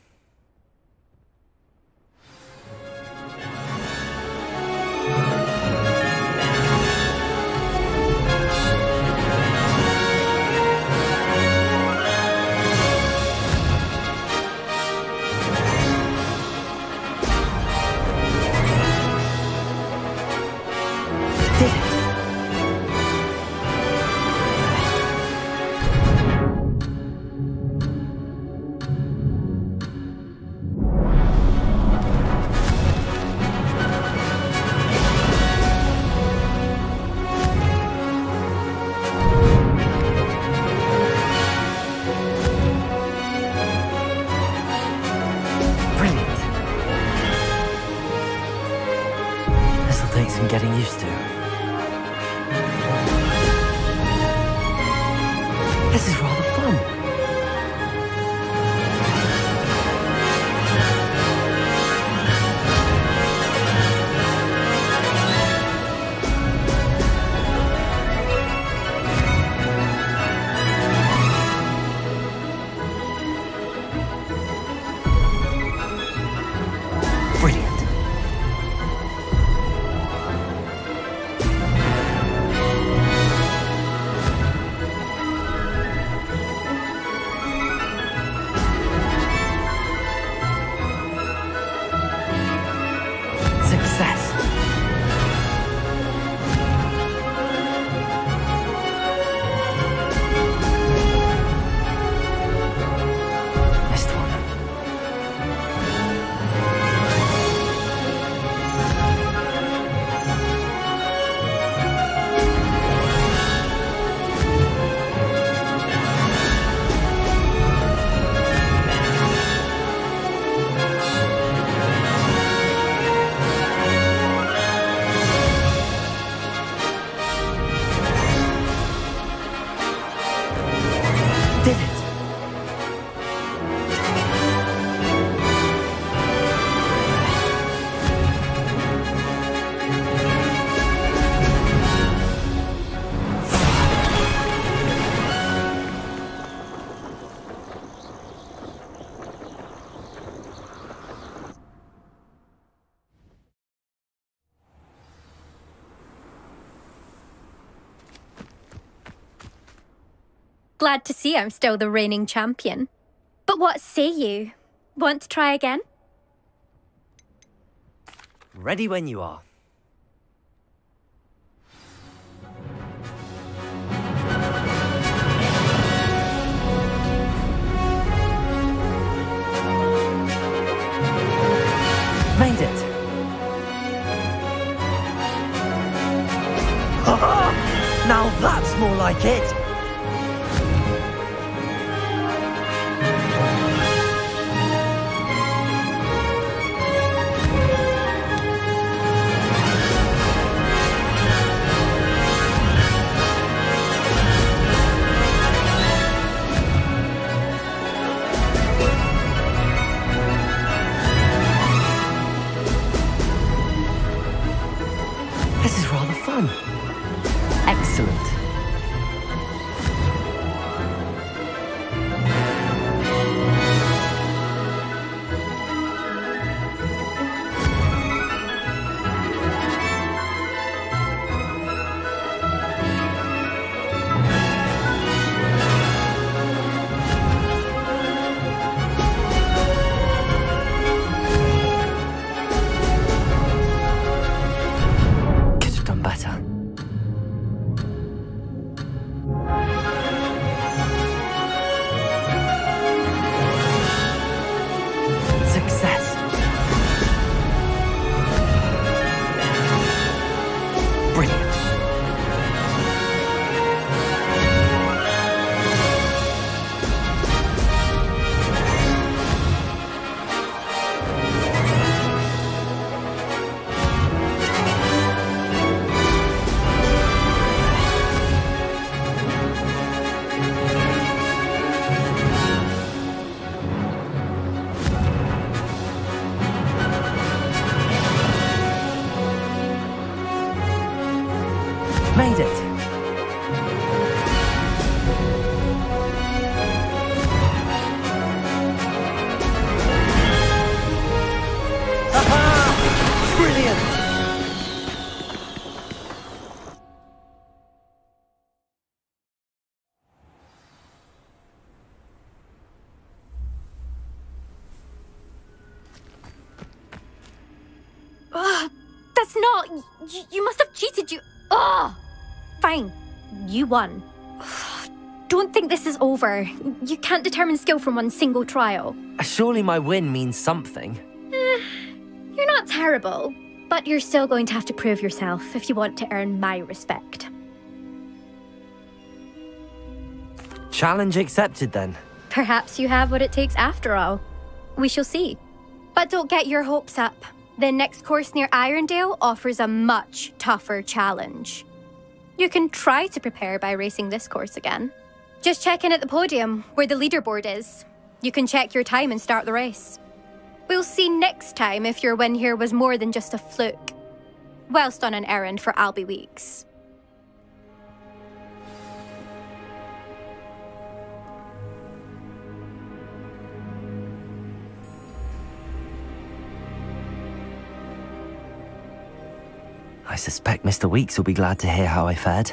Take some getting used to. This is rather fun. Glad to see I'm still the reigning champion. But what say you? Want to try again? Ready when you are. Made it! Now that's more like it! It's not. You must have cheated. Ugh! Fine. You won. Don't think this is over. You can't determine skill from one single trial. Surely my win means something. You're not terrible, but you're still going to have to prove yourself if you want to earn my respect. Challenge accepted then. Perhaps you have what it takes after all. We shall see. But don't get your hopes up. The next course near Irondale offers a much tougher challenge. You can try to prepare by racing this course again. Just check in at the podium, where the leaderboard is. You can check your time and start the race. We'll see next time if your win here was more than just a fluke. Whilst on an errand for Albie Weeks. I suspect Mr. Weeks will be glad to hear how I fared.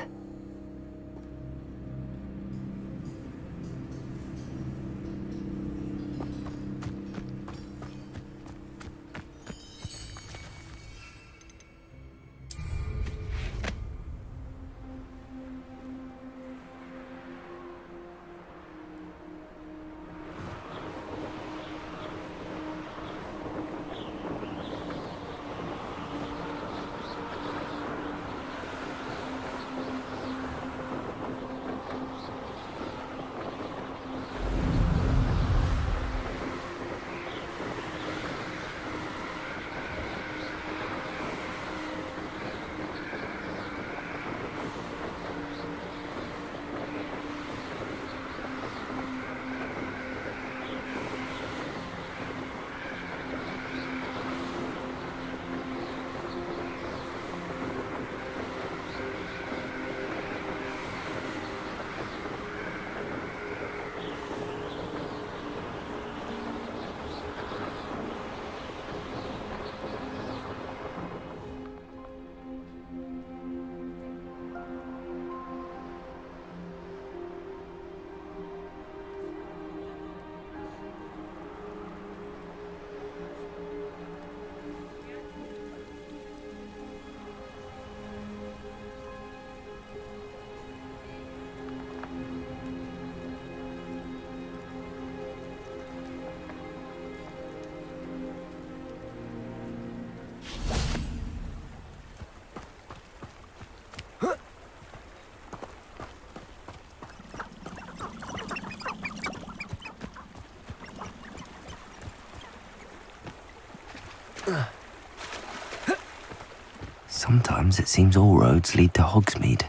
Sometimes it seems all roads lead to Hogsmeade.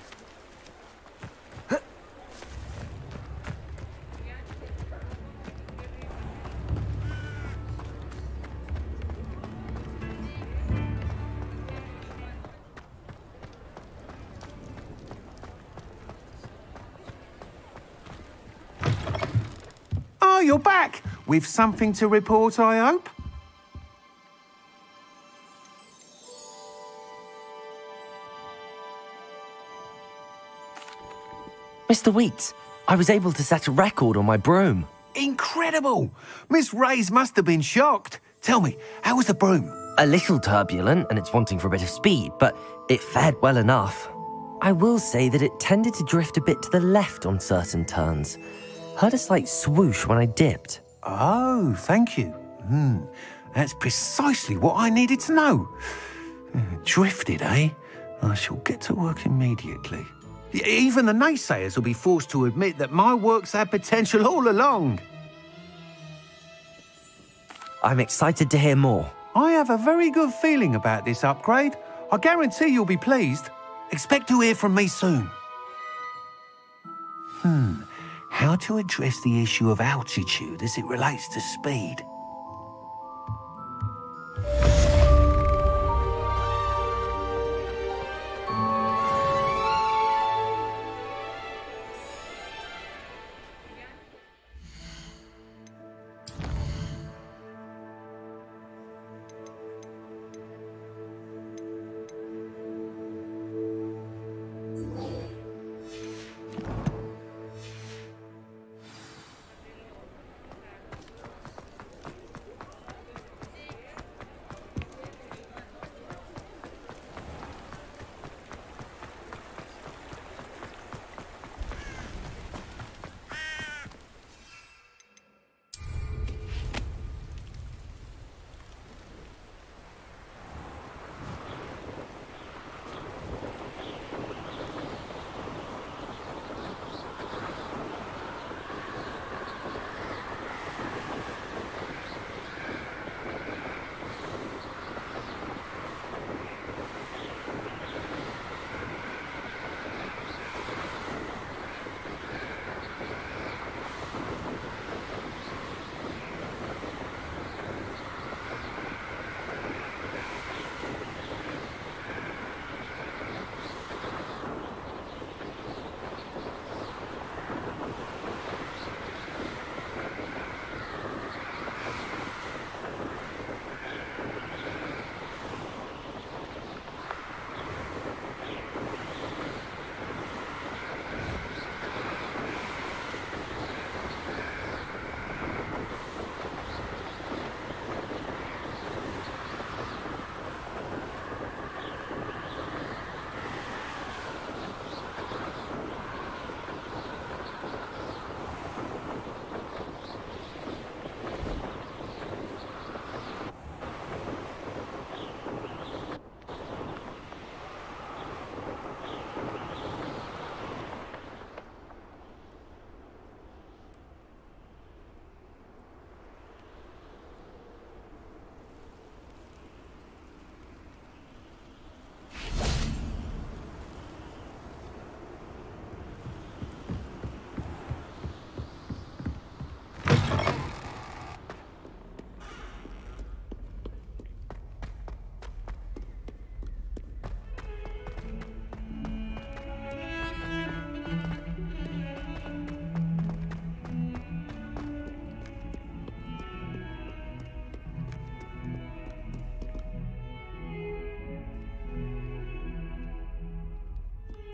Oh, you're back! With something to report, I hope? Mr. Weeks, I was able to set a record on my broom. Incredible! Miss Reyes must have been shocked. Tell me, how was the broom? A little turbulent and it's wanting for a bit of speed, but it fared well enough. I will say that it tended to drift a bit to the left on certain turns. Heard a slight swoosh when I dipped. Oh, thank you. That's precisely what I needed to know. Drifted, eh? I shall get to work immediately. Even the naysayers will be forced to admit that my work's had potential all along. I'm excited to hear more. I have a very good feeling about this upgrade. I guarantee you'll be pleased. Expect to hear from me soon. How to address the issue of altitude as it relates to speed?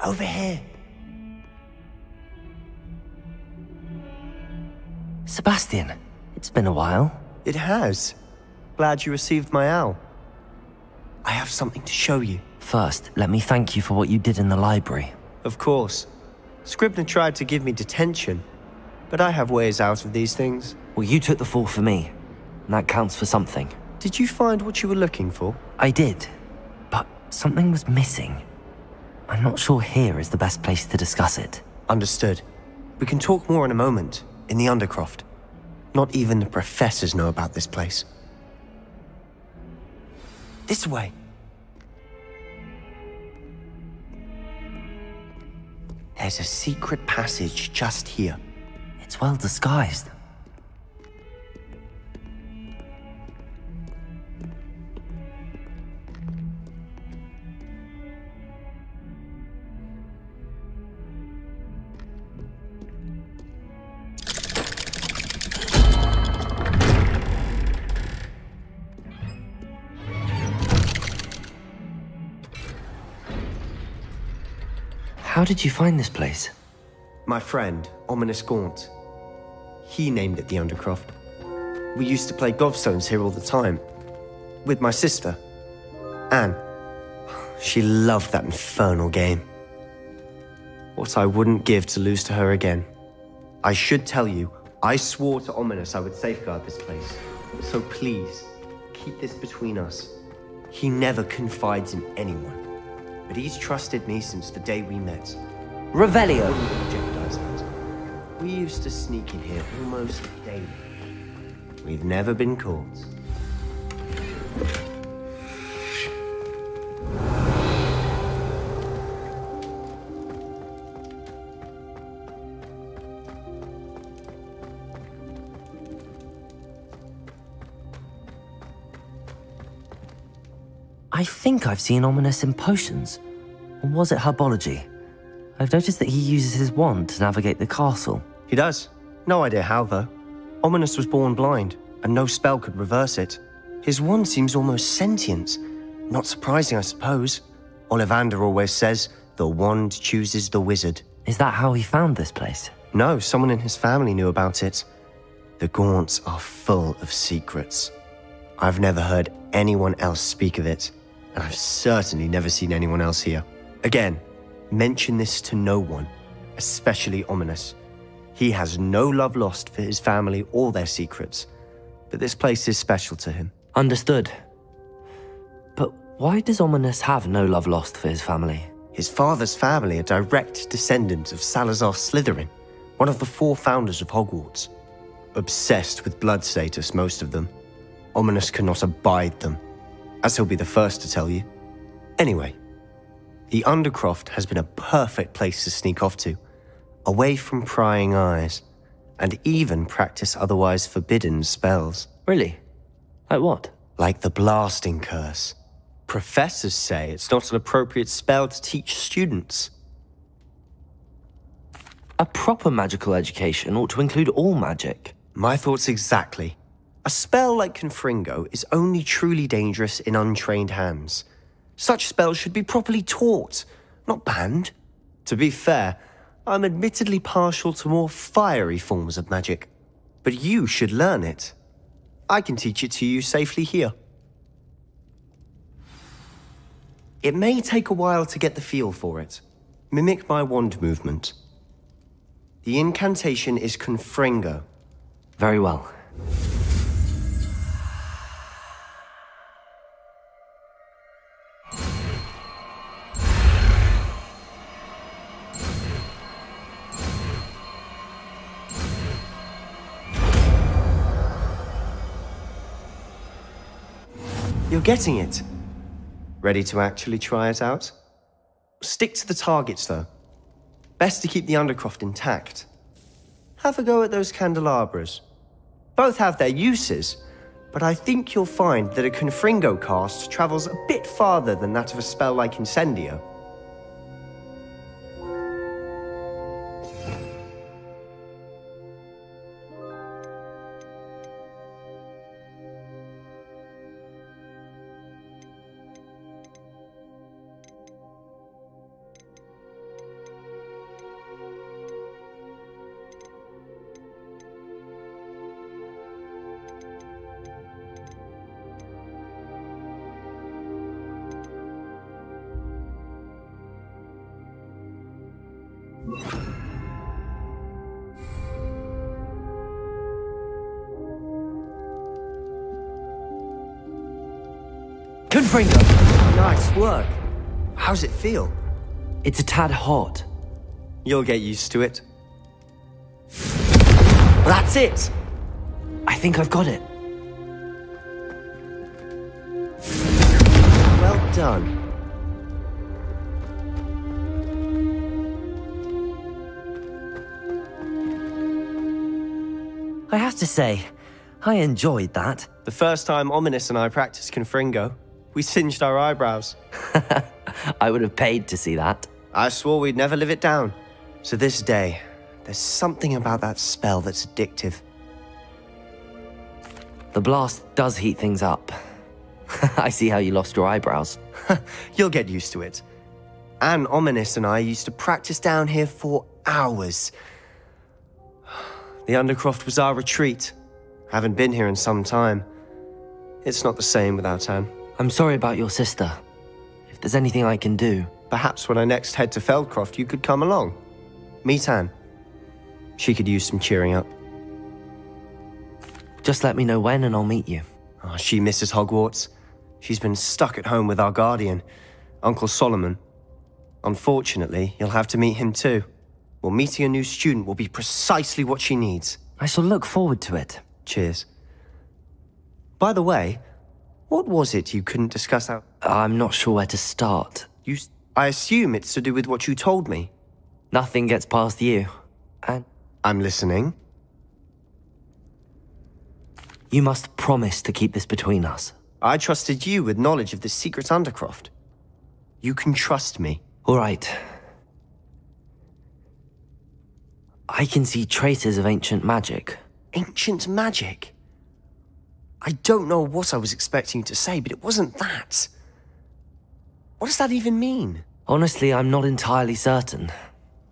Over here. Sebastian, it's been a while. It has. Glad you received my owl. I have something to show you. First, let me thank you for what you did in the library. Of course. Scribner tried to give me detention, but I have ways out of these things. Well, you took the fall for me, and that counts for something. Did you find what you were looking for? I did, but something was missing. I'm not sure here is the best place to discuss it. Understood. We can talk more in a moment, in the Undercroft. Not even the professors know about this place. This way. There's a secret passage just here. It's well disguised. How did you find this place? My friend, Ominous Gaunt. He named it the Undercroft. We used to play gobstones here all the time. With my sister, Anne. She loved that infernal game. What I wouldn't give to lose to her again. I should tell you, I swore to Ominous I would safeguard this place. So please, keep this between us. He never confides in anyone. But he's trusted me since the day we met. Revelio! We used to sneak in here almost daily. We've never been caught. I think I've seen Ominous in potions. Or was it herbology? I've noticed that he uses his wand to navigate the castle. He does. No idea how, though. Ominous was born blind, and no spell could reverse it. His wand seems almost sentient. Not surprising, I suppose. Ollivander always says, the wand chooses the wizard. Is that how he found this place? No, someone in his family knew about it. The Gaunts are full of secrets. I've never heard anyone else speak of it, and I've certainly never seen anyone else here. Again, mention this to no one, especially Ominous. He has no love lost for his family or their secrets, but this place is special to him. Understood. But why does Ominous have no love lost for his family? His father's family are direct descendants of Salazar Slytherin, one of the 4 founders of Hogwarts. Obsessed with blood status, most of them. Ominous cannot abide them, as he'll be the first to tell you. Anyway, the Undercroft has been a perfect place to sneak off to, away from prying eyes, and even practice otherwise forbidden spells. Really? Like what? Like the Blasting Curse. Professors say it's not an appropriate spell to teach students. A proper magical education ought to include all magic. My thoughts exactly. A spell like Confringo is only truly dangerous in untrained hands. Such spells should be properly taught, not banned. To be fair, I'm admittedly partial to more fiery forms of magic. But you should learn it. I can teach it to you safely here. It may take a while to get the feel for it. Mimic my wand movement. The incantation is Confringo. Very well. You're getting it. Ready to actually try it out? Stick to the targets, though. Best to keep the Undercroft intact. Have a go at those candelabras. Both have their uses, but I think you'll find that a Confringo cast travels a bit farther than that of a spell like Incendio. Confringo! Nice work. How's it feel? It's a tad hot. You'll get used to it. That's it! I think I've got it. Well done. I have to say, I enjoyed that. The first time Ominous and I practiced Confringo, we singed our eyebrows. I would have paid to see that. I swore we'd never live it down. So this day, there's something about that spell that's addictive. The blast does heat things up. I see how you lost your eyebrows. You'll get used to it. Anne, Ominous and I used to practice down here for hours. The Undercroft was our retreat. Haven't been here in some time. It's not the same without Anne. I'm sorry about your sister. If there's anything I can do... Perhaps when I next head to Feldcroft, you could come along. Meet Anne. She could use some cheering up. Just let me know when and I'll meet you. Oh, she misses Hogwarts. She's been stuck at home with our guardian, Uncle Solomon. Unfortunately, you'll have to meet him too. Well, meeting a new student will be precisely what she needs. I shall look forward to it. Cheers. By the way, what was it you couldn't discuss out? I'm not sure where to start. I assume it's to do with what you told me. Nothing gets past you. And I'm listening. You must promise to keep this between us. I trusted you with knowledge of the secret Undercroft. You can trust me. All right. I can see traces of ancient magic. Ancient magic? I don't know what I was expecting you to say, but it wasn't that. What does that even mean? Honestly, I'm not entirely certain.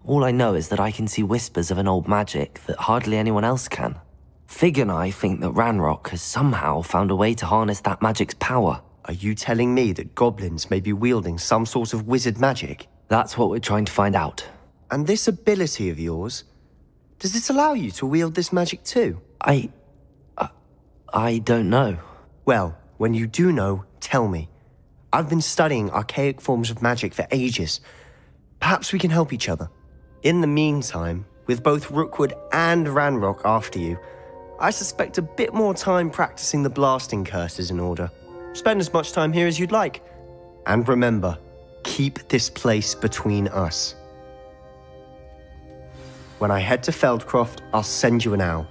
All I know is that I can see whispers of an old magic that hardly anyone else can. Fig and I think that Ranrock has somehow found a way to harness that magic's power. Are you telling me that goblins may be wielding some sort of wizard magic? That's what we're trying to find out. And this ability of yours, does it allow you to wield this magic too? I don't know. Well, when you do know, tell me. I've been studying archaic forms of magic for ages. Perhaps we can help each other. In the meantime, with both Rookwood and Ranrock after you, I suspect a bit more time practicing the blasting curse is in order. Spend as much time here as you'd like. And remember, keep this place between us. When I head to Feldcroft, I'll send you an owl.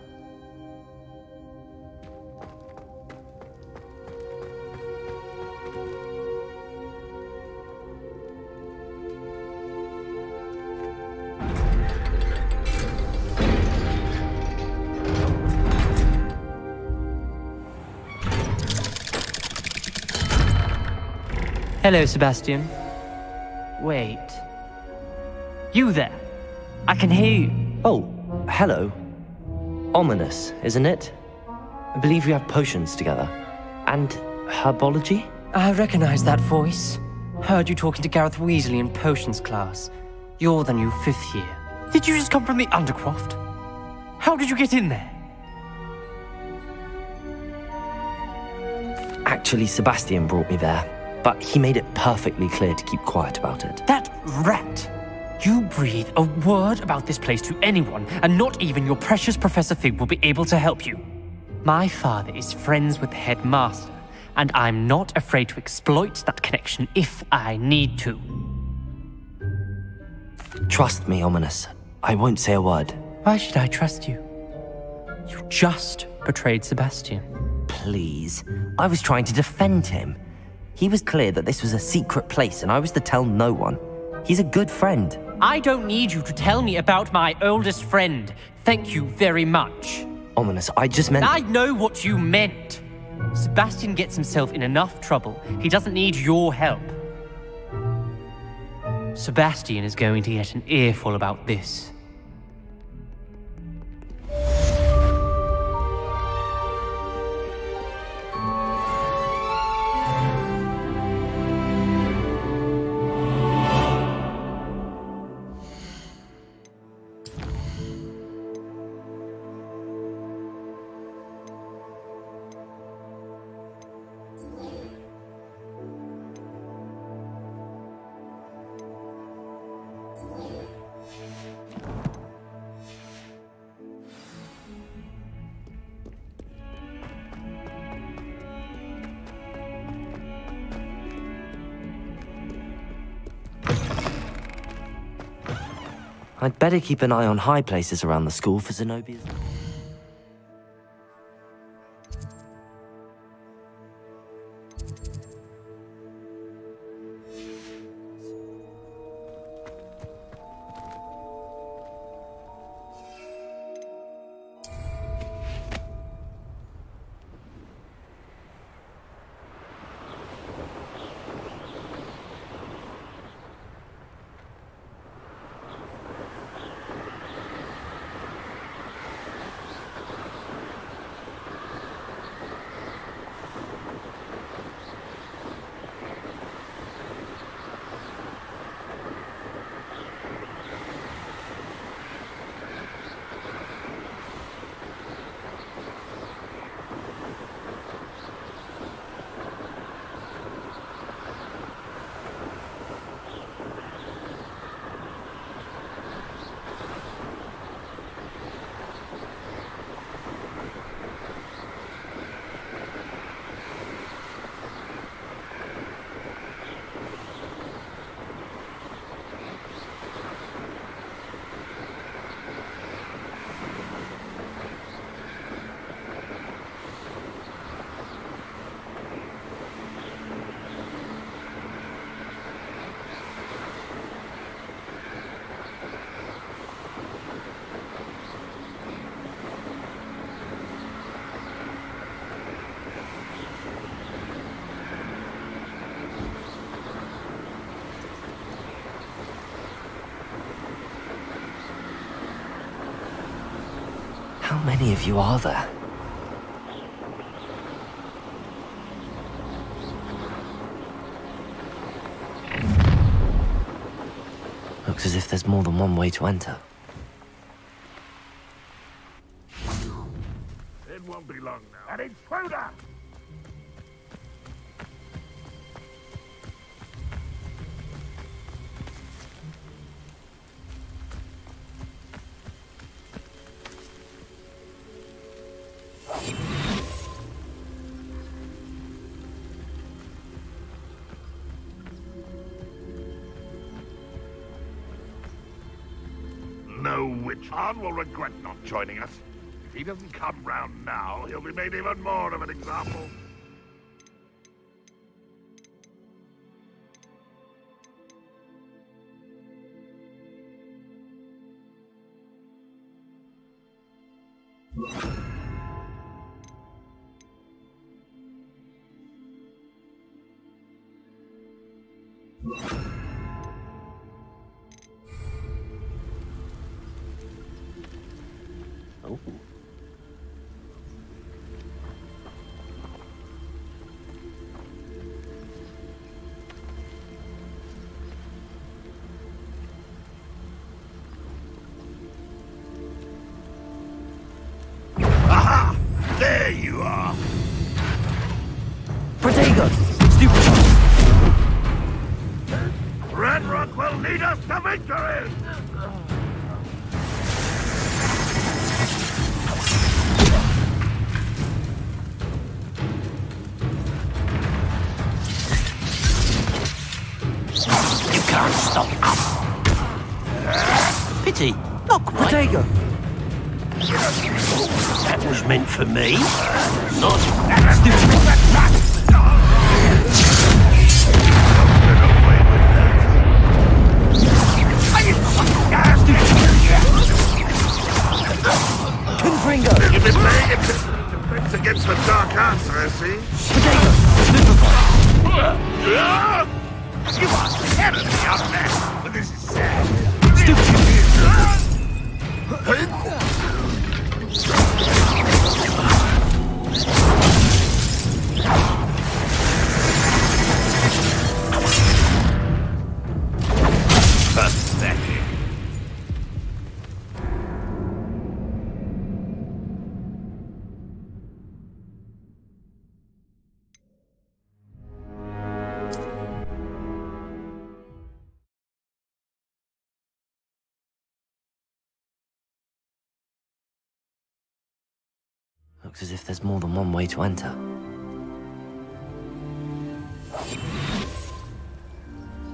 Hello, Sebastian. Wait. You there? I can hear you. Oh, hello. Ominous, isn't it? I believe we have potions together. And herbology? I recognize that voice. Heard you talking to Gareth Weasley in potions class. You're the new 5th year. Did you just come from the Undercroft? How did you get in there? Actually, Sebastian brought me there. But he made it perfectly clear to keep quiet about it. That rat! You breathe a word about this place to anyone, and not even your precious Professor Fig will be able to help you. My father is friends with the headmaster, and I'm not afraid to exploit that connection if I need to. Trust me, Ominous. I won't say a word. Why should I trust you? You just betrayed Sebastian. Please. I was trying to defend him. He was clear that this was a secret place and I was to tell no one. He's a good friend. I don't need you to tell me about my oldest friend. Thank you very much. Ominous, I just meant... I know what you meant. Sebastian gets himself in enough trouble. He doesn't need your help. Sebastian is going to get an earful about this. I'd better keep an eye on high places around the school for Zenobia's... How many of you are there? Looks as if there's more than one way to enter. It won't be long now. An intruder! No witch Arn will regret not joining us. If he doesn't come round now, he'll be made even more of an example. Oh. Aha! There you are! Protego! Stupid! Ranrock will lead us to victory! You can't stop us. Pity, not quite. Protego! That was meant for me. Not Confringo! You've been playing it defense against the dark arts, I see. Protego! Stupefy! You are scared of me out there, but this is sad. Pathetic. Looks as if there's more than one way to enter.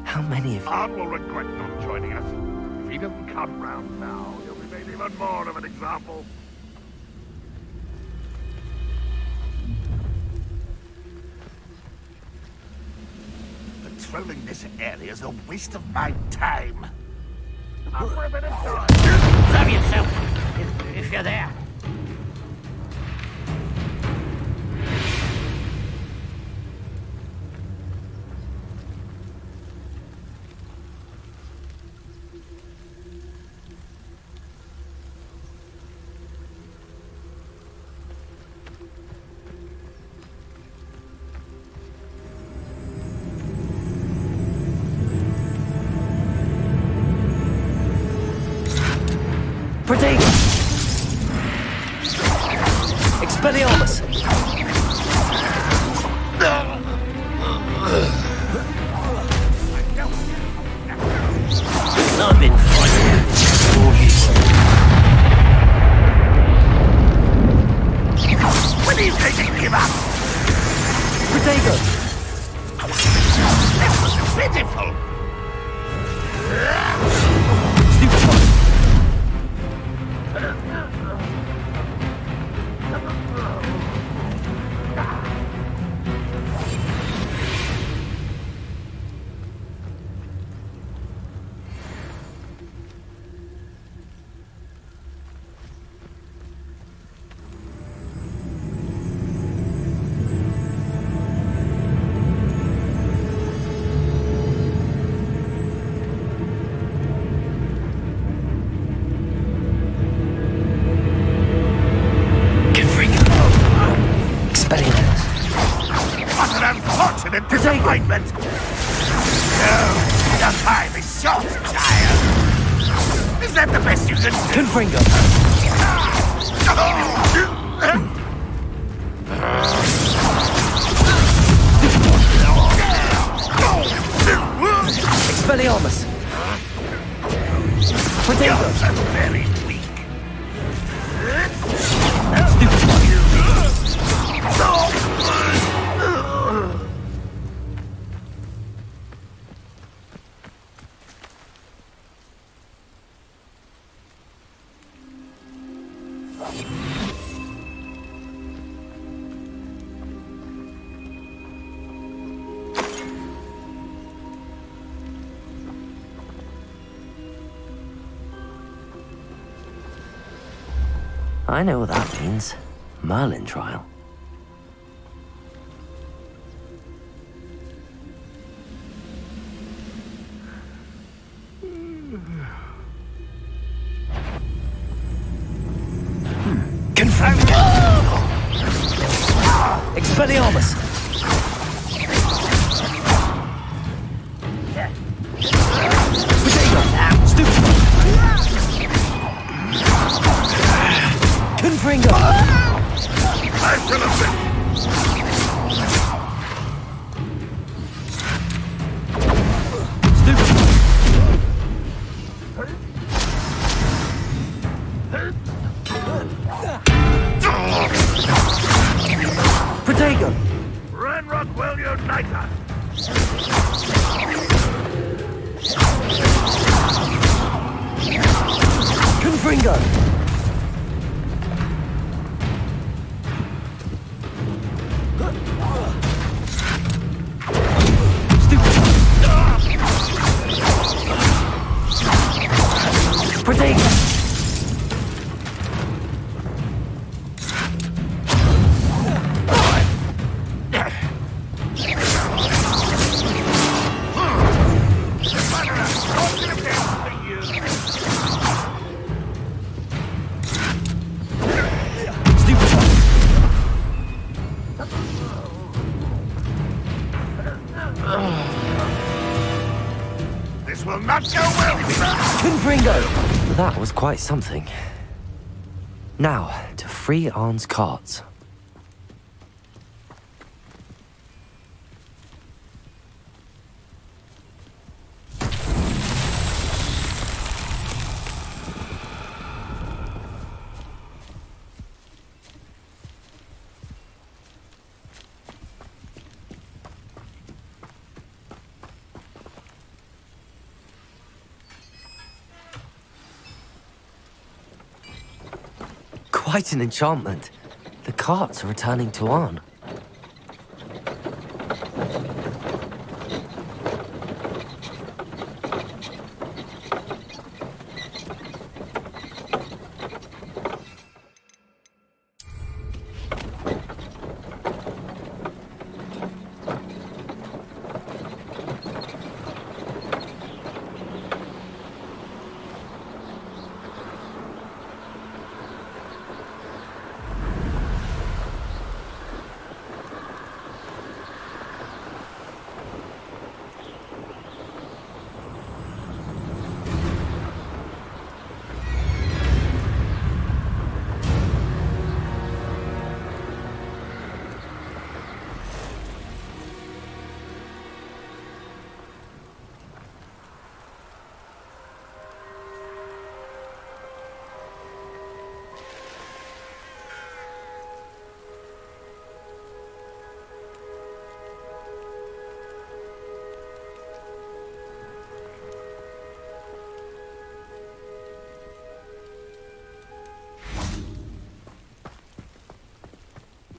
How many of you... Arn will regret not joining us. If he doesn't come round now, he'll be made even more of an example. Patrolling this area is a waste of my time. Up for a bit of time. Grab yourself, if you're there. Expelliarmus! I've been fighting for years. When are you going to give up? Protego! This was pitiful! Disappointment! No, the time is short, child! Is that the best you can do? Confringo! Expelliarmus! Protego! You're very weak. I know what that means. Merlin trial. Expelliarmus! Confringo! I shall have been. Protego! Ranrock will unite us. Confringo! Protego! This will not go well. Confringo! That was quite something. Now, to free Arn's carts. quite an enchantment. The carts are returning to Arn.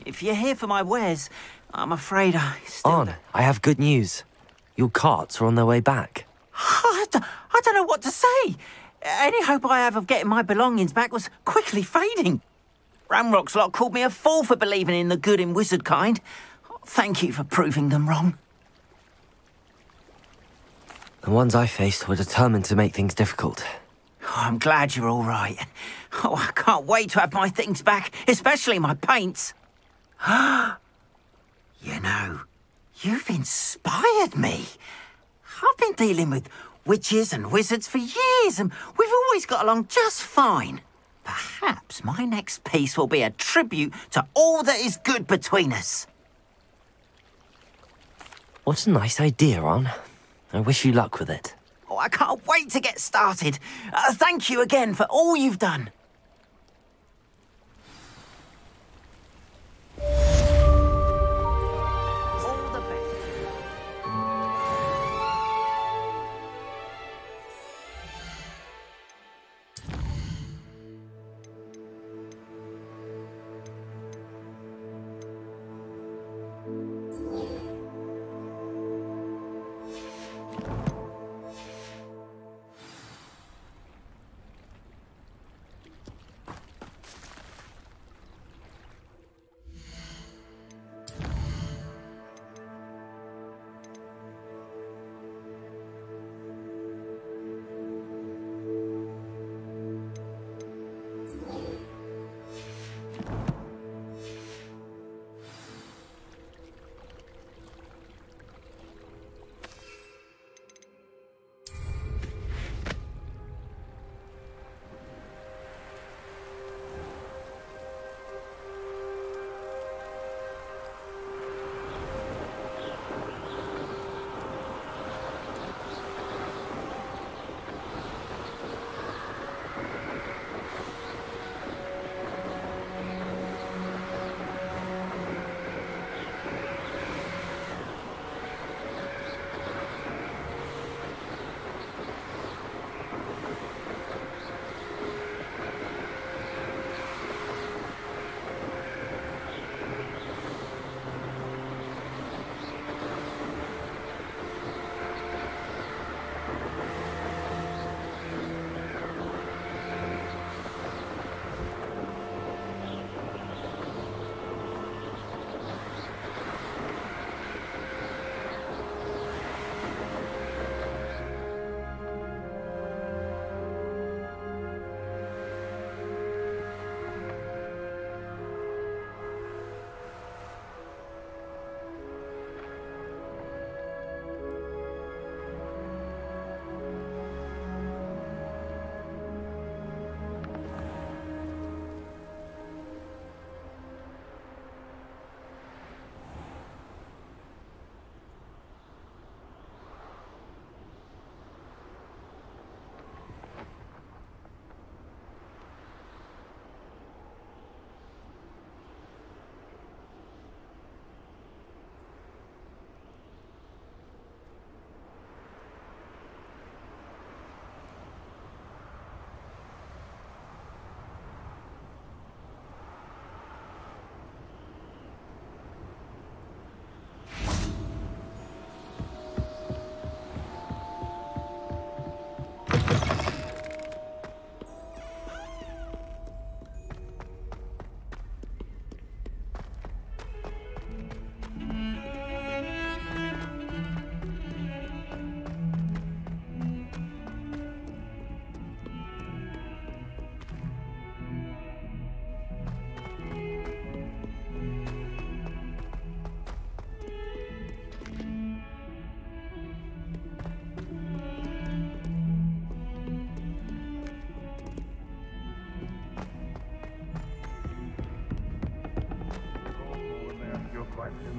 If you're here for my wares, I'm afraid I still... Arn, I have good news. Your carts are on their way back. I don't know what to say. Any hope I have of getting my belongings back was quickly fading. Ranrock's lot called me a fool for believing in the good in wizard kind. Thank you for proving them wrong. The ones I faced were determined to make things difficult. Oh, I'm glad you're all right. Oh, I can't wait to have my things back, especially my paints. You know, you've inspired me. I've been dealing with witches and wizards for years, and we've always got along just fine. Perhaps my next piece will be a tribute to all that is good between us. What a nice idea, Arn. I wish you luck with it. Oh, I can't wait to get started. Thank you again for all you've done.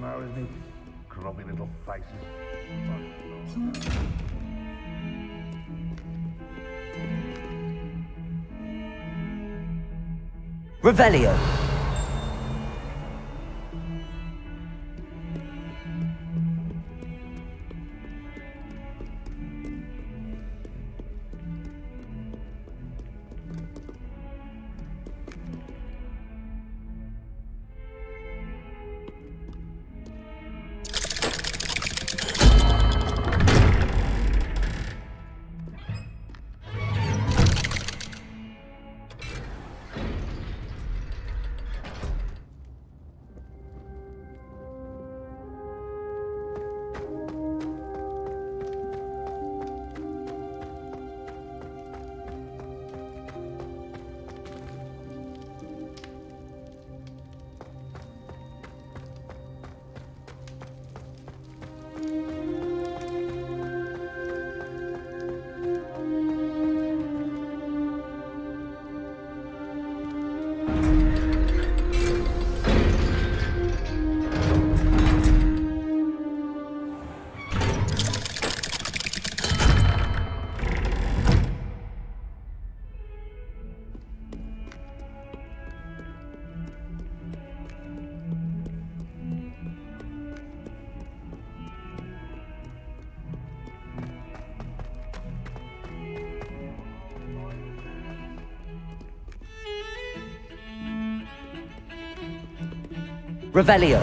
now, isn't he? Grubby little faces. Revelio. Revelio.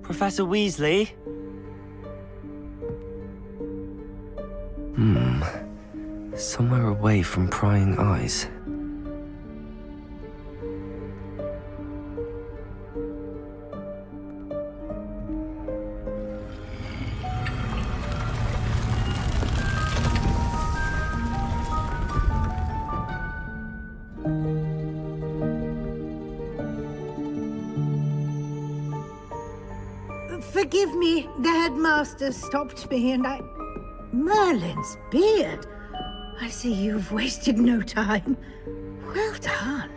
Professor Weasley? Somewhere away from prying eyes. Forgive me, the headmaster stopped me and I... Merlin's beard! I see you've wasted no time. Well done.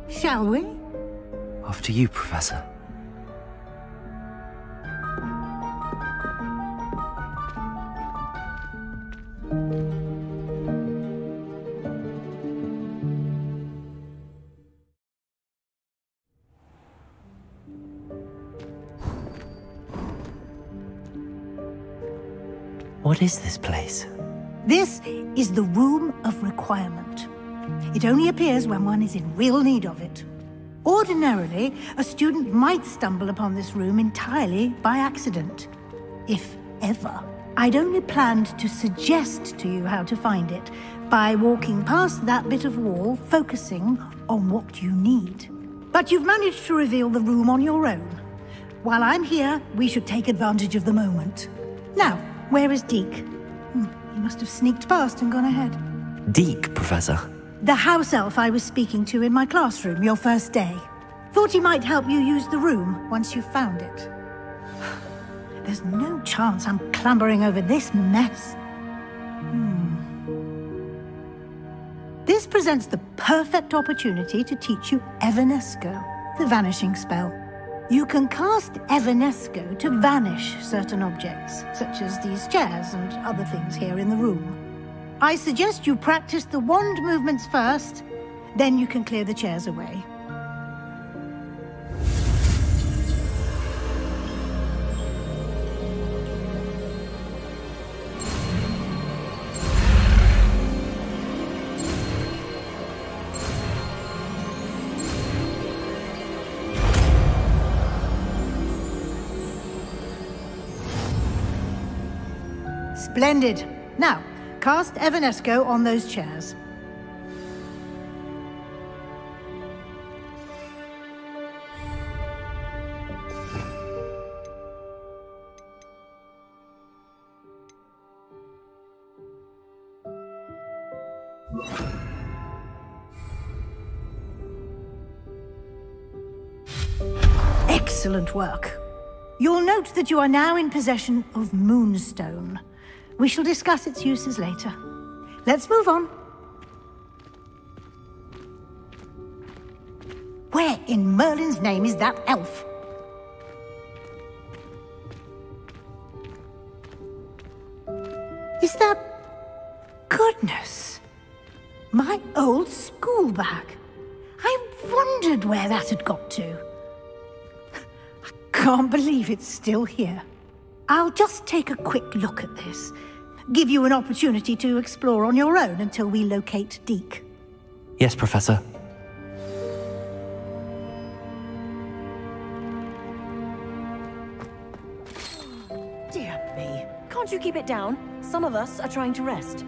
Shall we? After you, Professor. What is this place? This is the Room of Requirement. It only appears when one is in real need of it. Ordinarily, a student might stumble upon this room entirely by accident, if ever. I'd only planned to suggest to you how to find it by walking past that bit of wall, focusing on what you need. But you've managed to reveal the room on your own. While I'm here, we should take advantage of the moment. Now, where is Deke? He must have sneaked past and gone ahead. Deke, Professor. The house elf I was speaking to in my classroom your first day. Thought he might help you use the room once you found it. There's no chance I'm clambering over this mess. This presents the perfect opportunity to teach you Evanesco, the vanishing spell. You can cast Evanesco to vanish certain objects, such as these chairs and other things here in the room. I suggest you practice the wand movements first, then you can clear the chairs away. Splendid. Now, cast Evanesco on those chairs. Excellent work. You'll note that you are now in possession of Moonstone. We shall discuss its uses later. Let's move on. Where in Merlin's name is that elf? Is that... Goodness! My old school bag. I wondered where that had got to. I can't believe it's still here. I'll just take a quick look at this. Give you an opportunity to explore on your own until we locate Deke. Yes, Professor. Dear me. Can't you keep it down? Some of us are trying to rest.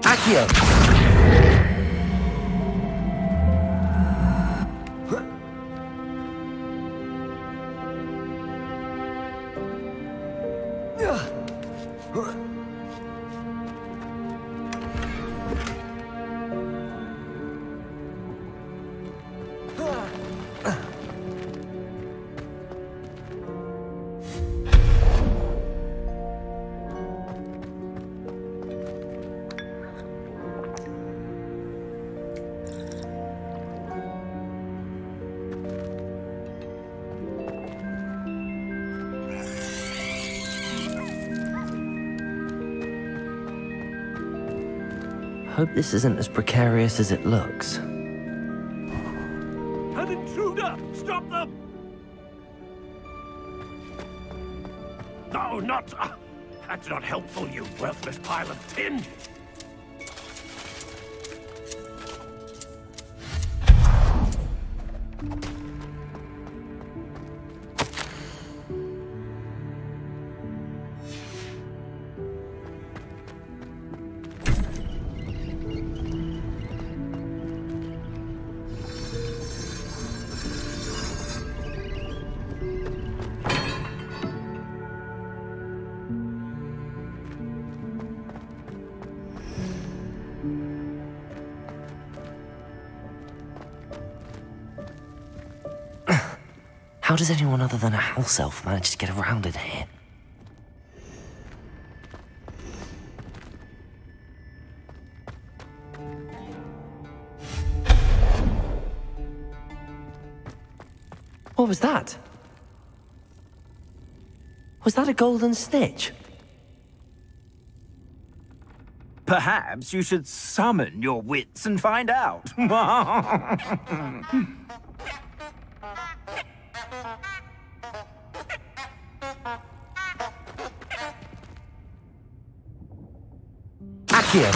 Accio! Hope this isn't as precarious as it looks. An intruder! Stop them! No, not... that's not helpful, you worthless pile of tin! How does anyone other than a house elf manage to get around in here? What was that? Was that a golden snitch? Perhaps you should summon your wits and find out. Accio!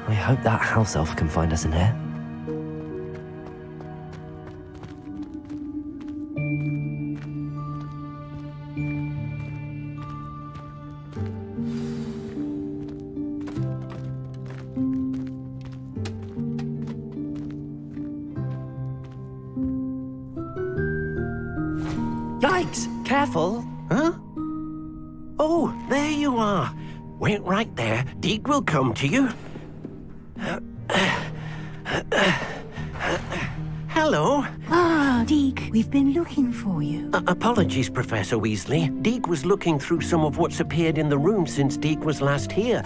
I hope that house elf can find us in here. Yikes! Careful! Huh? Oh, there you are. Wait right there. Deek will come to you. Hello. Ah, Deek, we've been looking for you. Apologies, Professor Weasley. Deek was looking through some of what's appeared in the room since Deek was last here.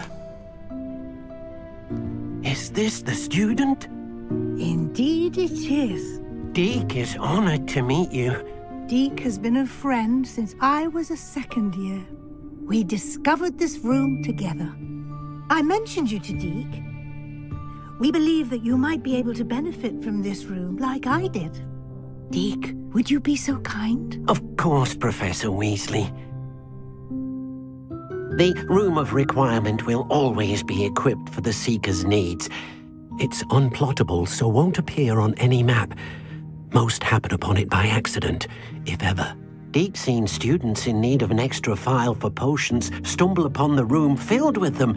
Is this the student? Indeed it is. Deek is honored to meet you. Deek has been a friend since I was a second year. We discovered this room together. I mentioned you to Deek. We believe that you might be able to benefit from this room like I did. Deek, would you be so kind? Of course, Professor Weasley. The Room of Requirement will always be equipped for the Seeker's needs. It's unplottable, so won't appear on any map. Most happen upon it by accident, if ever. Deek's seen students in need of an extra file for potions stumble upon the room filled with them.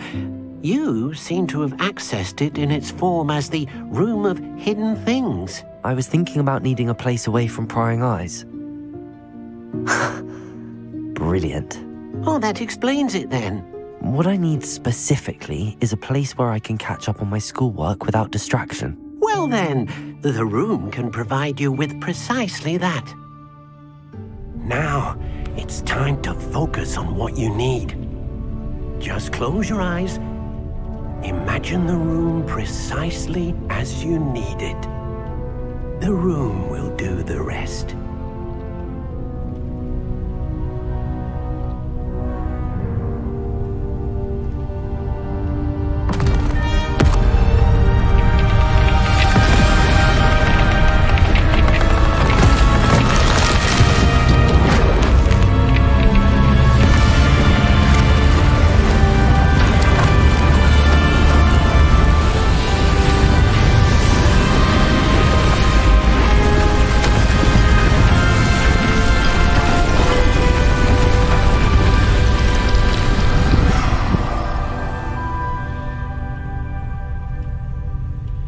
You seem to have accessed it in its form as the Room of Hidden Things. I was thinking about needing a place away from prying eyes. Brilliant. Oh, that explains it then. What I need specifically is a place where I can catch up on my schoolwork without distraction. Well then, the room can provide you with precisely that. Now, it's time to focus on what you need. Just close your eyes. Imagine the room precisely as you need it. The room will do the rest.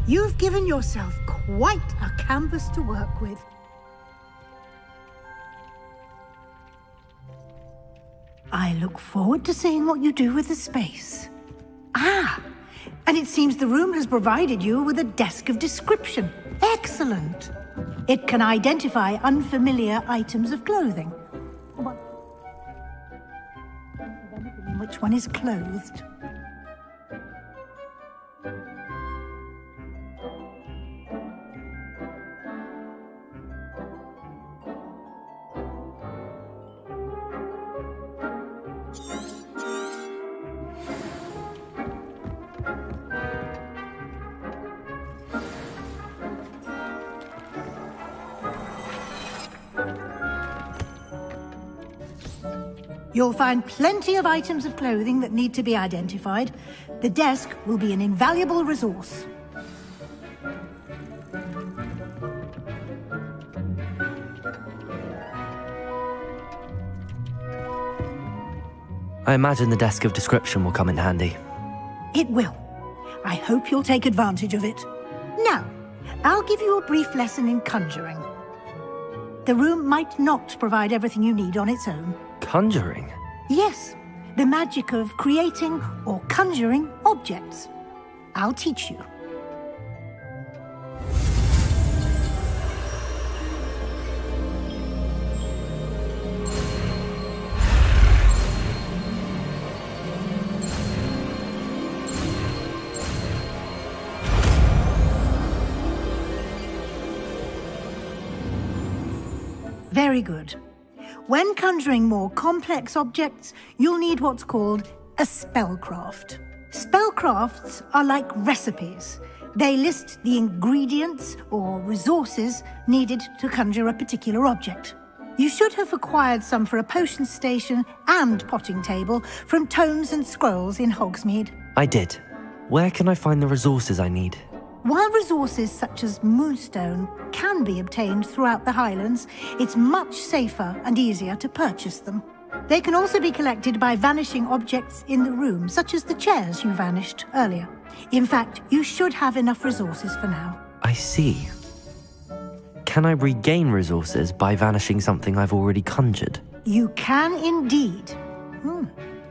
You've given yourself quite a canvas to work with. I look forward to seeing what you do with the space. Ah, and it seems the room has provided you with a desk of description. Excellent. It can identify unfamiliar items of clothing. Which one is clothed? You'll find plenty of items of clothing that need to be identified. The desk will be an invaluable resource. I imagine the Desk of Description will come in handy. It will. I hope you'll take advantage of it. Now, I'll give you a brief lesson in conjuring. The room might not provide everything you need on its own. Conjuring? Yes, the magic of creating or conjuring objects. I'll teach you. Very good. When conjuring more complex objects, you'll need what's called a spellcraft. Spellcrafts are like recipes. They list the ingredients or resources needed to conjure a particular object. You should have acquired some for a potion station and potting table from tomes and scrolls in Hogsmeade. I did. Where can I find the resources I need? While resources such as moonstone can be obtained throughout the Highlands, it's much safer and easier to purchase them. They can also be collected by vanishing objects in the room, such as the chairs you vanished earlier. In fact, you should have enough resources for now. I see. Can I regain resources by vanishing something I've already conjured? You can indeed.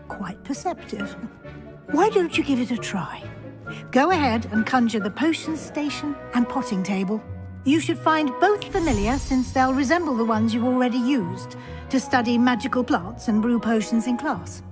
Quite perceptive. Why don't you give it a try? Go ahead and conjure the potion station and potting table. You should find both familiar, since they'll resemble the ones you've already used to study magical plants and brew potions in class.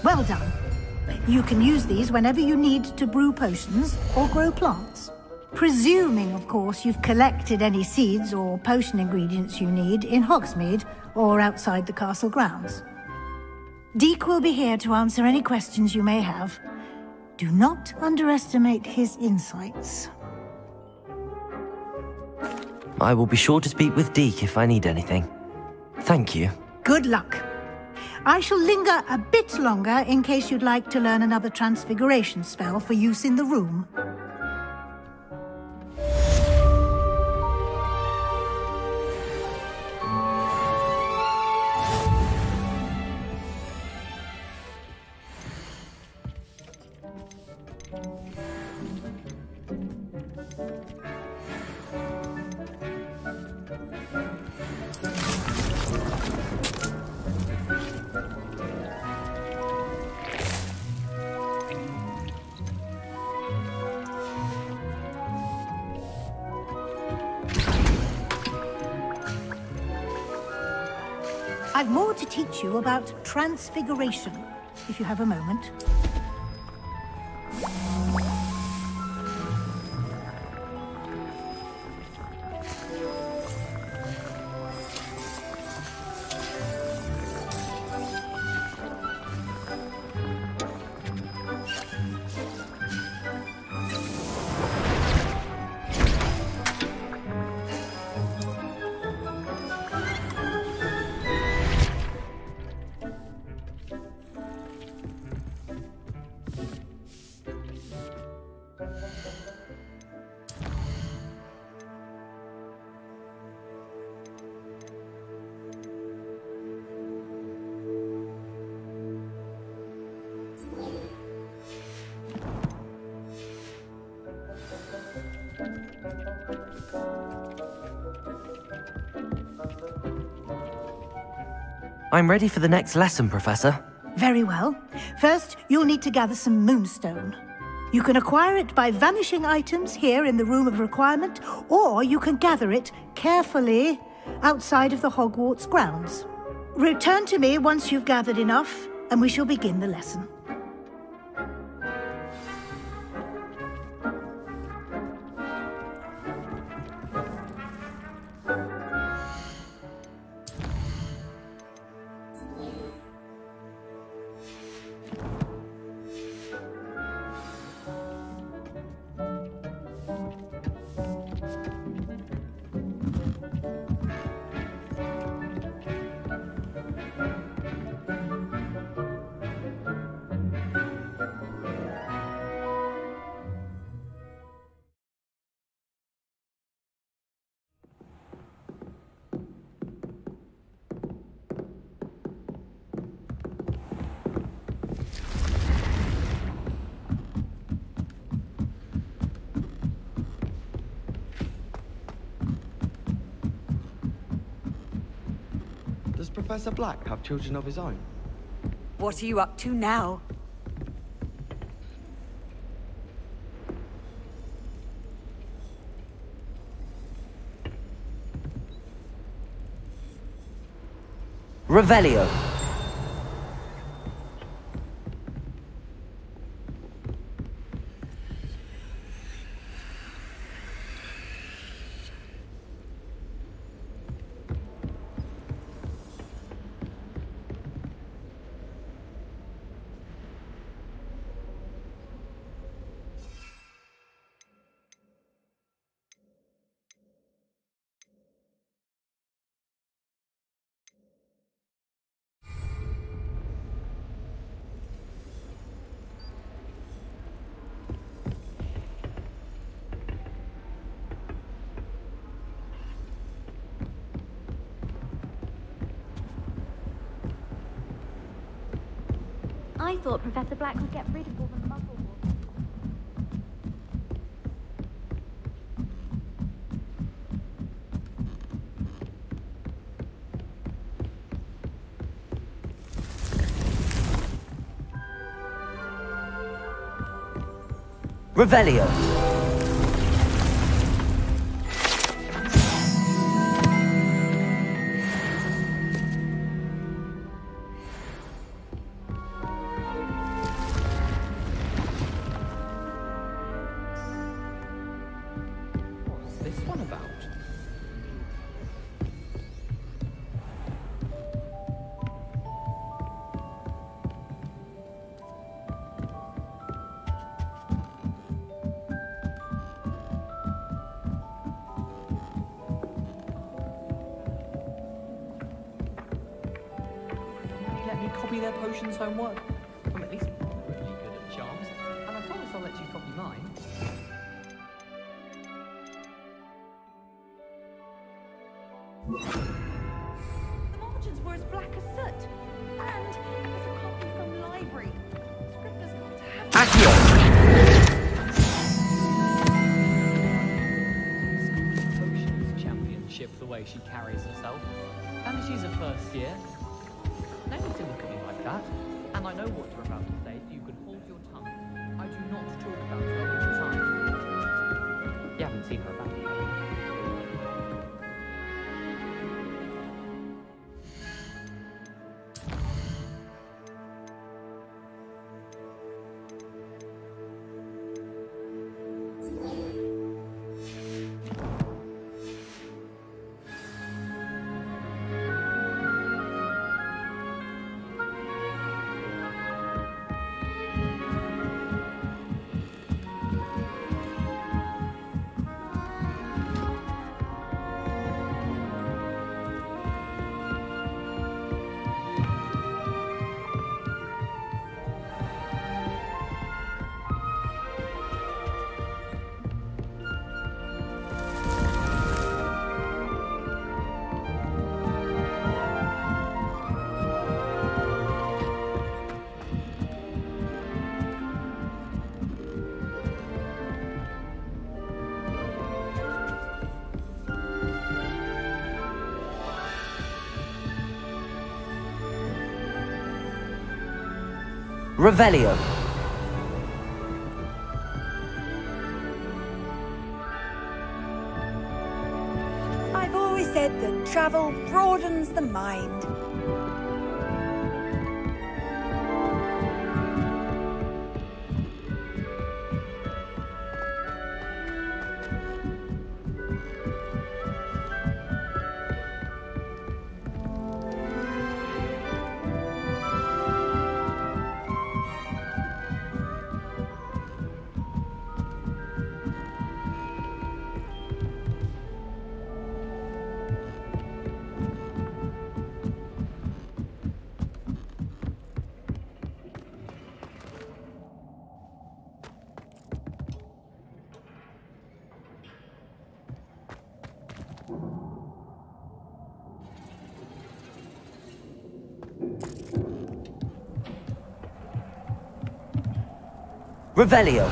Well done. You can use these whenever you need to brew potions or grow plants. Presuming, of course, you've collected any seeds or potion ingredients you need in Hogsmeade or outside the castle grounds. Deek will be here to answer any questions you may have. Do not underestimate his insights. I will be sure to speak with Deek if I need anything. Thank you. Good luck. I shall linger a bit longer in case you'd like to learn another transfiguration spell for use in the room. I've more to teach you about transfiguration, if you have a moment. I'm ready for the next lesson, Professor. Very well. First, you'll need to gather some moonstone. You can acquire it by vanishing items here in the Room of Requirement, or you can gather it carefully outside of the Hogwarts grounds. Return to me once you've gathered enough, and we shall begin the lesson. Does Professor Black have children of his own? What are you up to now? Revelio. I thought Professor Black would get rid of all the muzzle wolves. Revelio. What's this one about? Let me copy their potions homework. I'm at least really good at charms, and I promise I'll let you copy mine. The margins were as black as soot. And it was a copy from library. Scribner's got to have Potions championship the way she carries herself. And she's a first year. No need to look at me like that. And I know what you're about to say, so you can hold your tongue. I do not talk about her all the time. You haven't seen her about it, have you? Revelio. I've always said that travel broadens the mind. Revelio.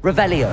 Revelio.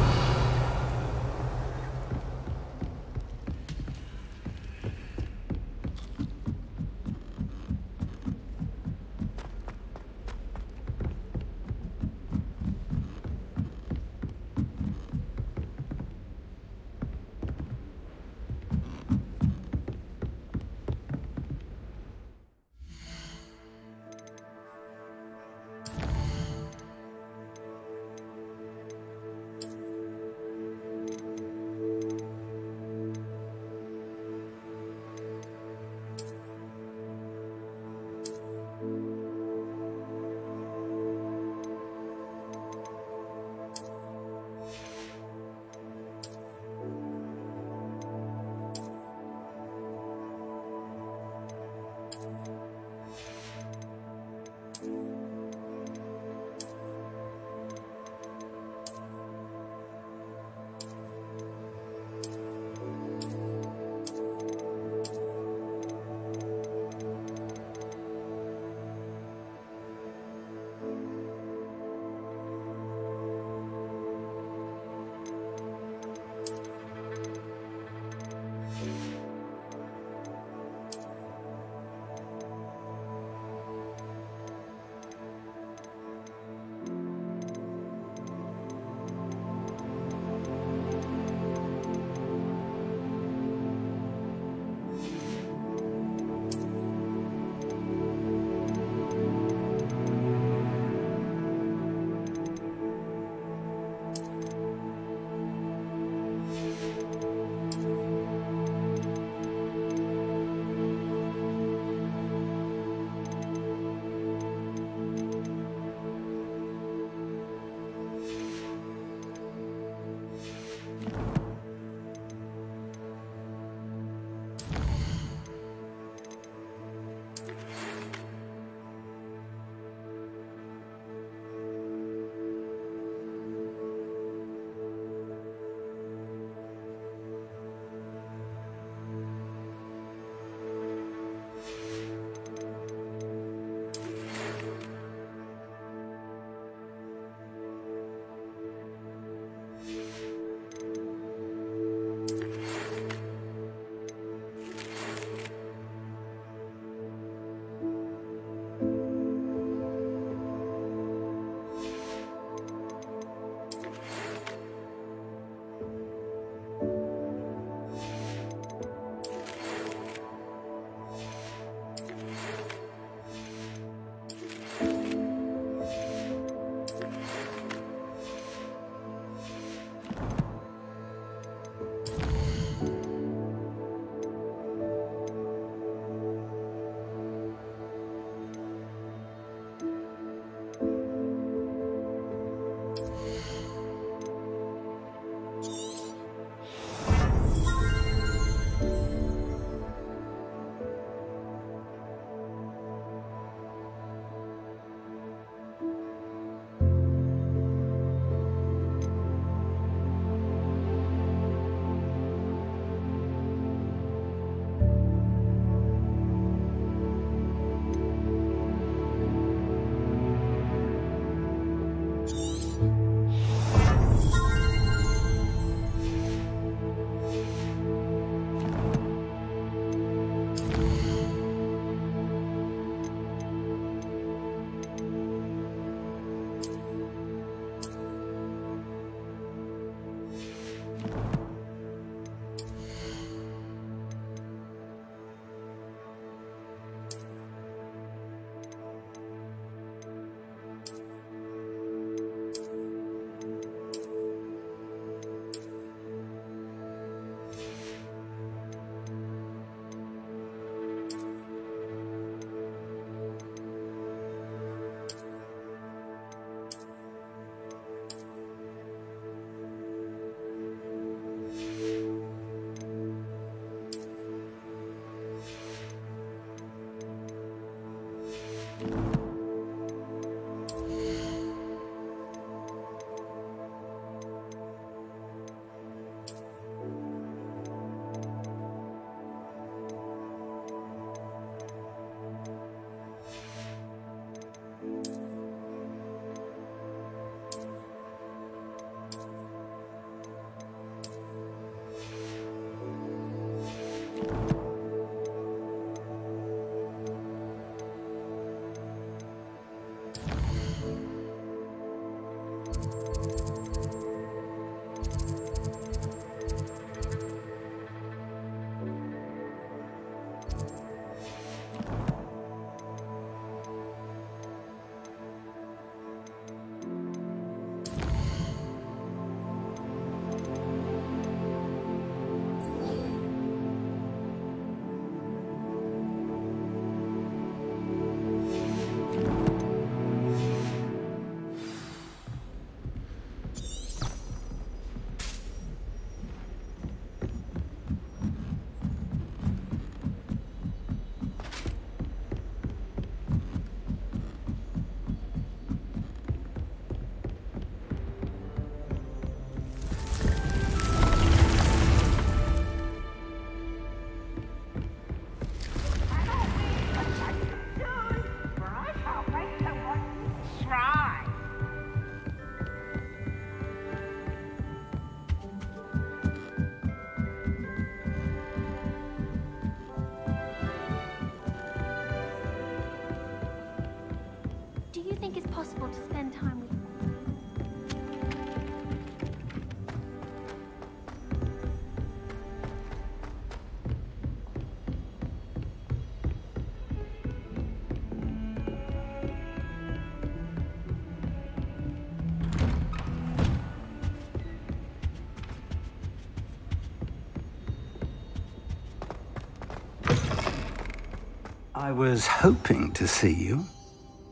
I was hoping to see you.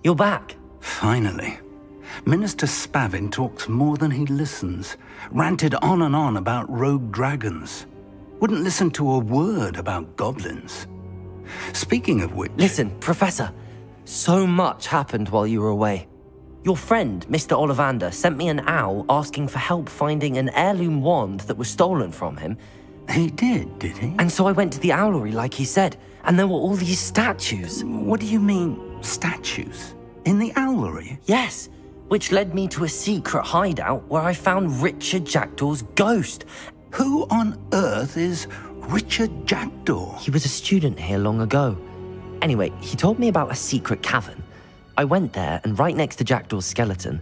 You're back. Finally. Minister Spavin talks more than he listens. Ranted on and on about rogue dragons. Wouldn't listen to a word about goblins. Speaking of which... Listen, Professor. So much happened while you were away. Your friend, Mr. Ollivander, sent me an owl asking for help finding an heirloom wand that was stolen from him. He did he? And so I went to the owlery like he said, and there were all these statues. What do you mean, statues? In the owlery? Yes, which led me to a secret hideout where I found Richard Jackdaw's ghost. Who on earth is Richard Jackdaw? He was a student here long ago. Anyway, he told me about a secret cavern. I went there, and right next to Jackdaw's skeleton,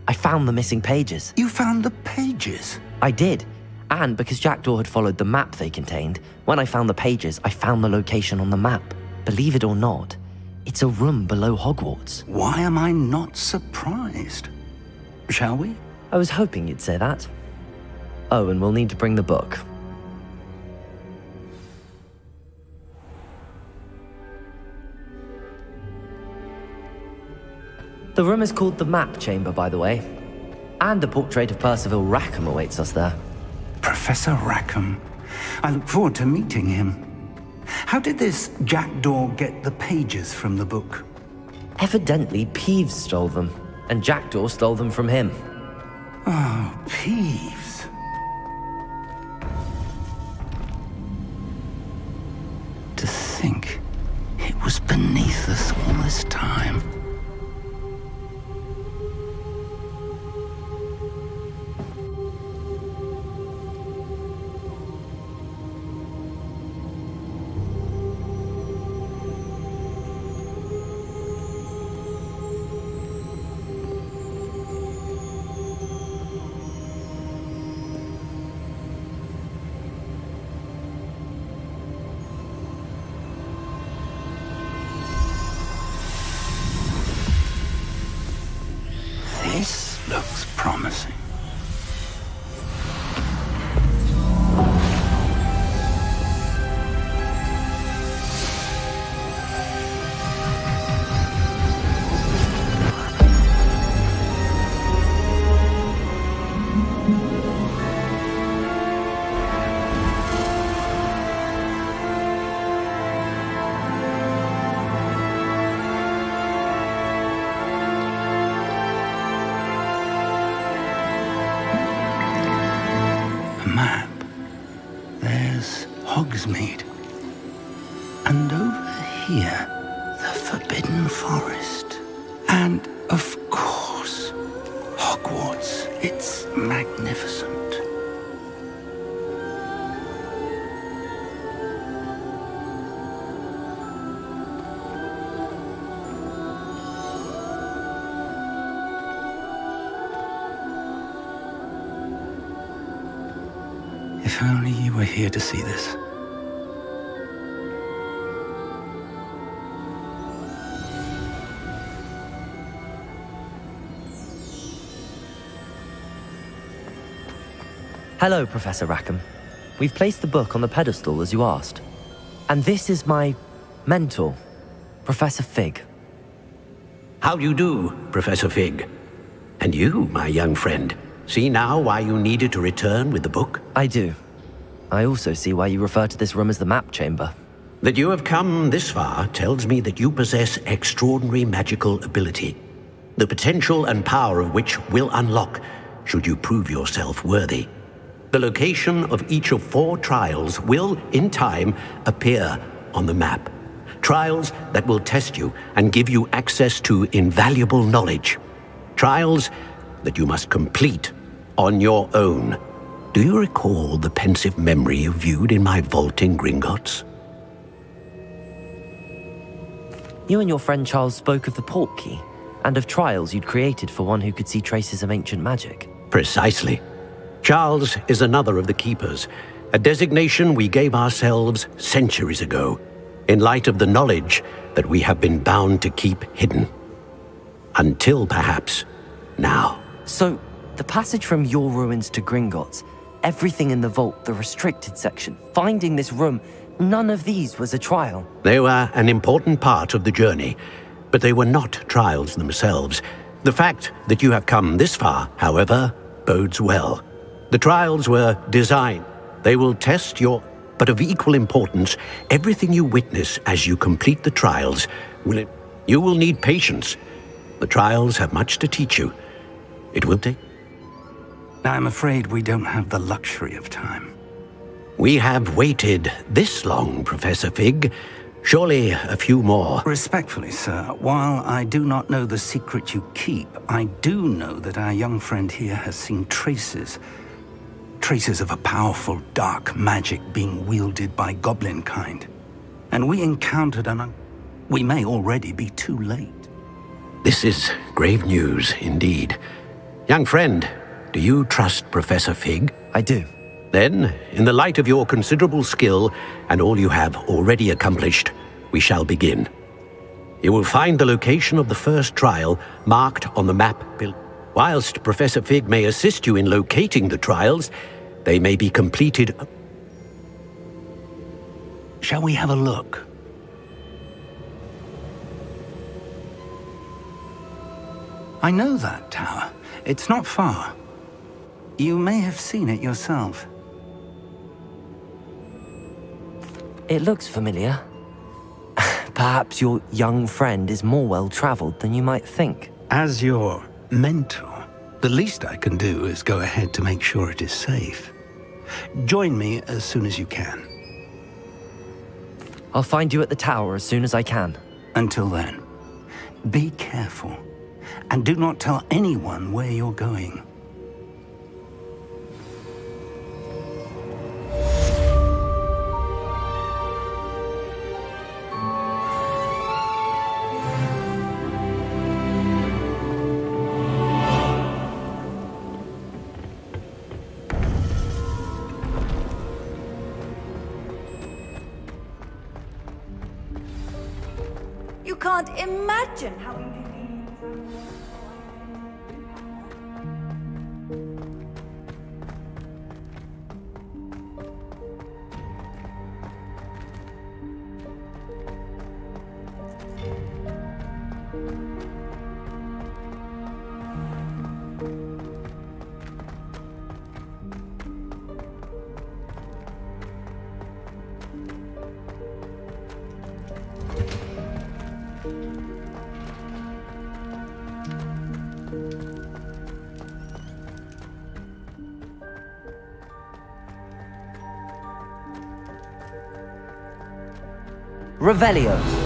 I found the missing pages. You found the pages? I did. And because Jackdaw had followed the map they contained, when I found the pages, I found the location on the map. Believe it or not, it's a room below Hogwarts. Why am I not surprised? Shall we? I was hoping you'd say that. Oh, and we'll need to bring the book. The room is called the Map Chamber, by the way. And a portrait of Percival Rackham awaits us there. Professor Rackham. I look forward to meeting him. How did this Jackdaw get the pages from the book? Evidently, Peeves stole them, and Jackdaw stole them from him. Oh, Peeves. To think it was beneath us all this time. This looks promising. Map. There's Hogsmeade. And over here, the Forbidden Forest. And, of course, Hogwarts. It's magnificent. If only you were here to see this. Hello, Professor Rackham. We've placed the book on the pedestal as you asked. And this is my mentor, Professor Fig. How do you do, Professor Fig? And you, my young friend, see now why you needed to return with the book? I do. I also see why you refer to this room as the Map Chamber. That you have come this far tells me that you possess extraordinary magical ability, the potential and power of which will unlock should you prove yourself worthy. The location of each of 4 trials will, in time, appear on the map. Trials that will test you and give you access to invaluable knowledge. Trials that you must complete on your own. Do you recall the pensive memory you viewed in my vault in Gringotts? You and your friend Charles spoke of the Portkey, and of trials you'd created for one who could see traces of ancient magic. Precisely. Charles is another of the Keepers, a designation we gave ourselves centuries ago, in light of the knowledge that we have been bound to keep hidden. Until, perhaps, now. So, the passage from your ruins to Gringotts, everything in the vault, the restricted section, finding this room, none of these was a trial? They were an important part of the journey, but they were not trials themselves. The fact that you have come this far, however, bodes well. The trials were designed. They will test your... But of equal importance, everything you witness as you complete the trials will... You will need patience. The trials have much to teach you. It will take... I'm afraid we don't have the luxury of time. We have waited this long, Professor Fig. Surely a few more. Respectfully, sir, while I do not know the secret you keep, I do know that our young friend here has seen traces of a powerful dark magic being wielded by goblin kind. And we encountered we may already be too late. This is grave news indeed. Young friend, do you trust Professor Fig? I do. Then, in the light of your considerable skill and all you have already accomplished, we shall begin. You will find the location of the first trial marked on the map. Whilst Professor Fig may assist you in locating the trials, they may be completed... Shall we have a look? I know that tower. It's not far. You may have seen it yourself. It looks familiar. Perhaps your young friend is more well-traveled than you might think. As your mentor, the least I can do is go ahead to make sure it is safe. Join me as soon as you can. I'll find you at the tower as soon as I can. Until then, be careful, and do not tell anyone where you're going. You can't imagine how inconvenient. Revelio.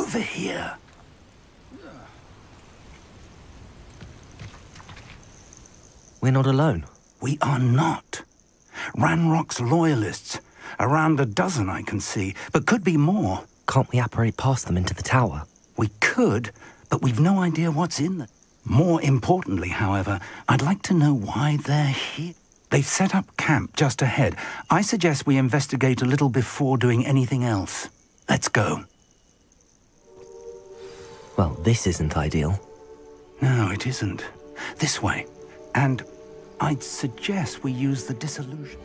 over here. We're not alone. We are not. Ranrock's loyalists. Around a dozen I can see, but could be more. Can't we apparate past them into the tower? We could, but we've no idea what's in there. More importantly, however, I'd like to know why they're here. They've set up camp just ahead. I suggest we investigate a little before doing anything else. Let's go. Well, this isn't ideal. No, it isn't. This way. And I'd suggest we use the disillusion.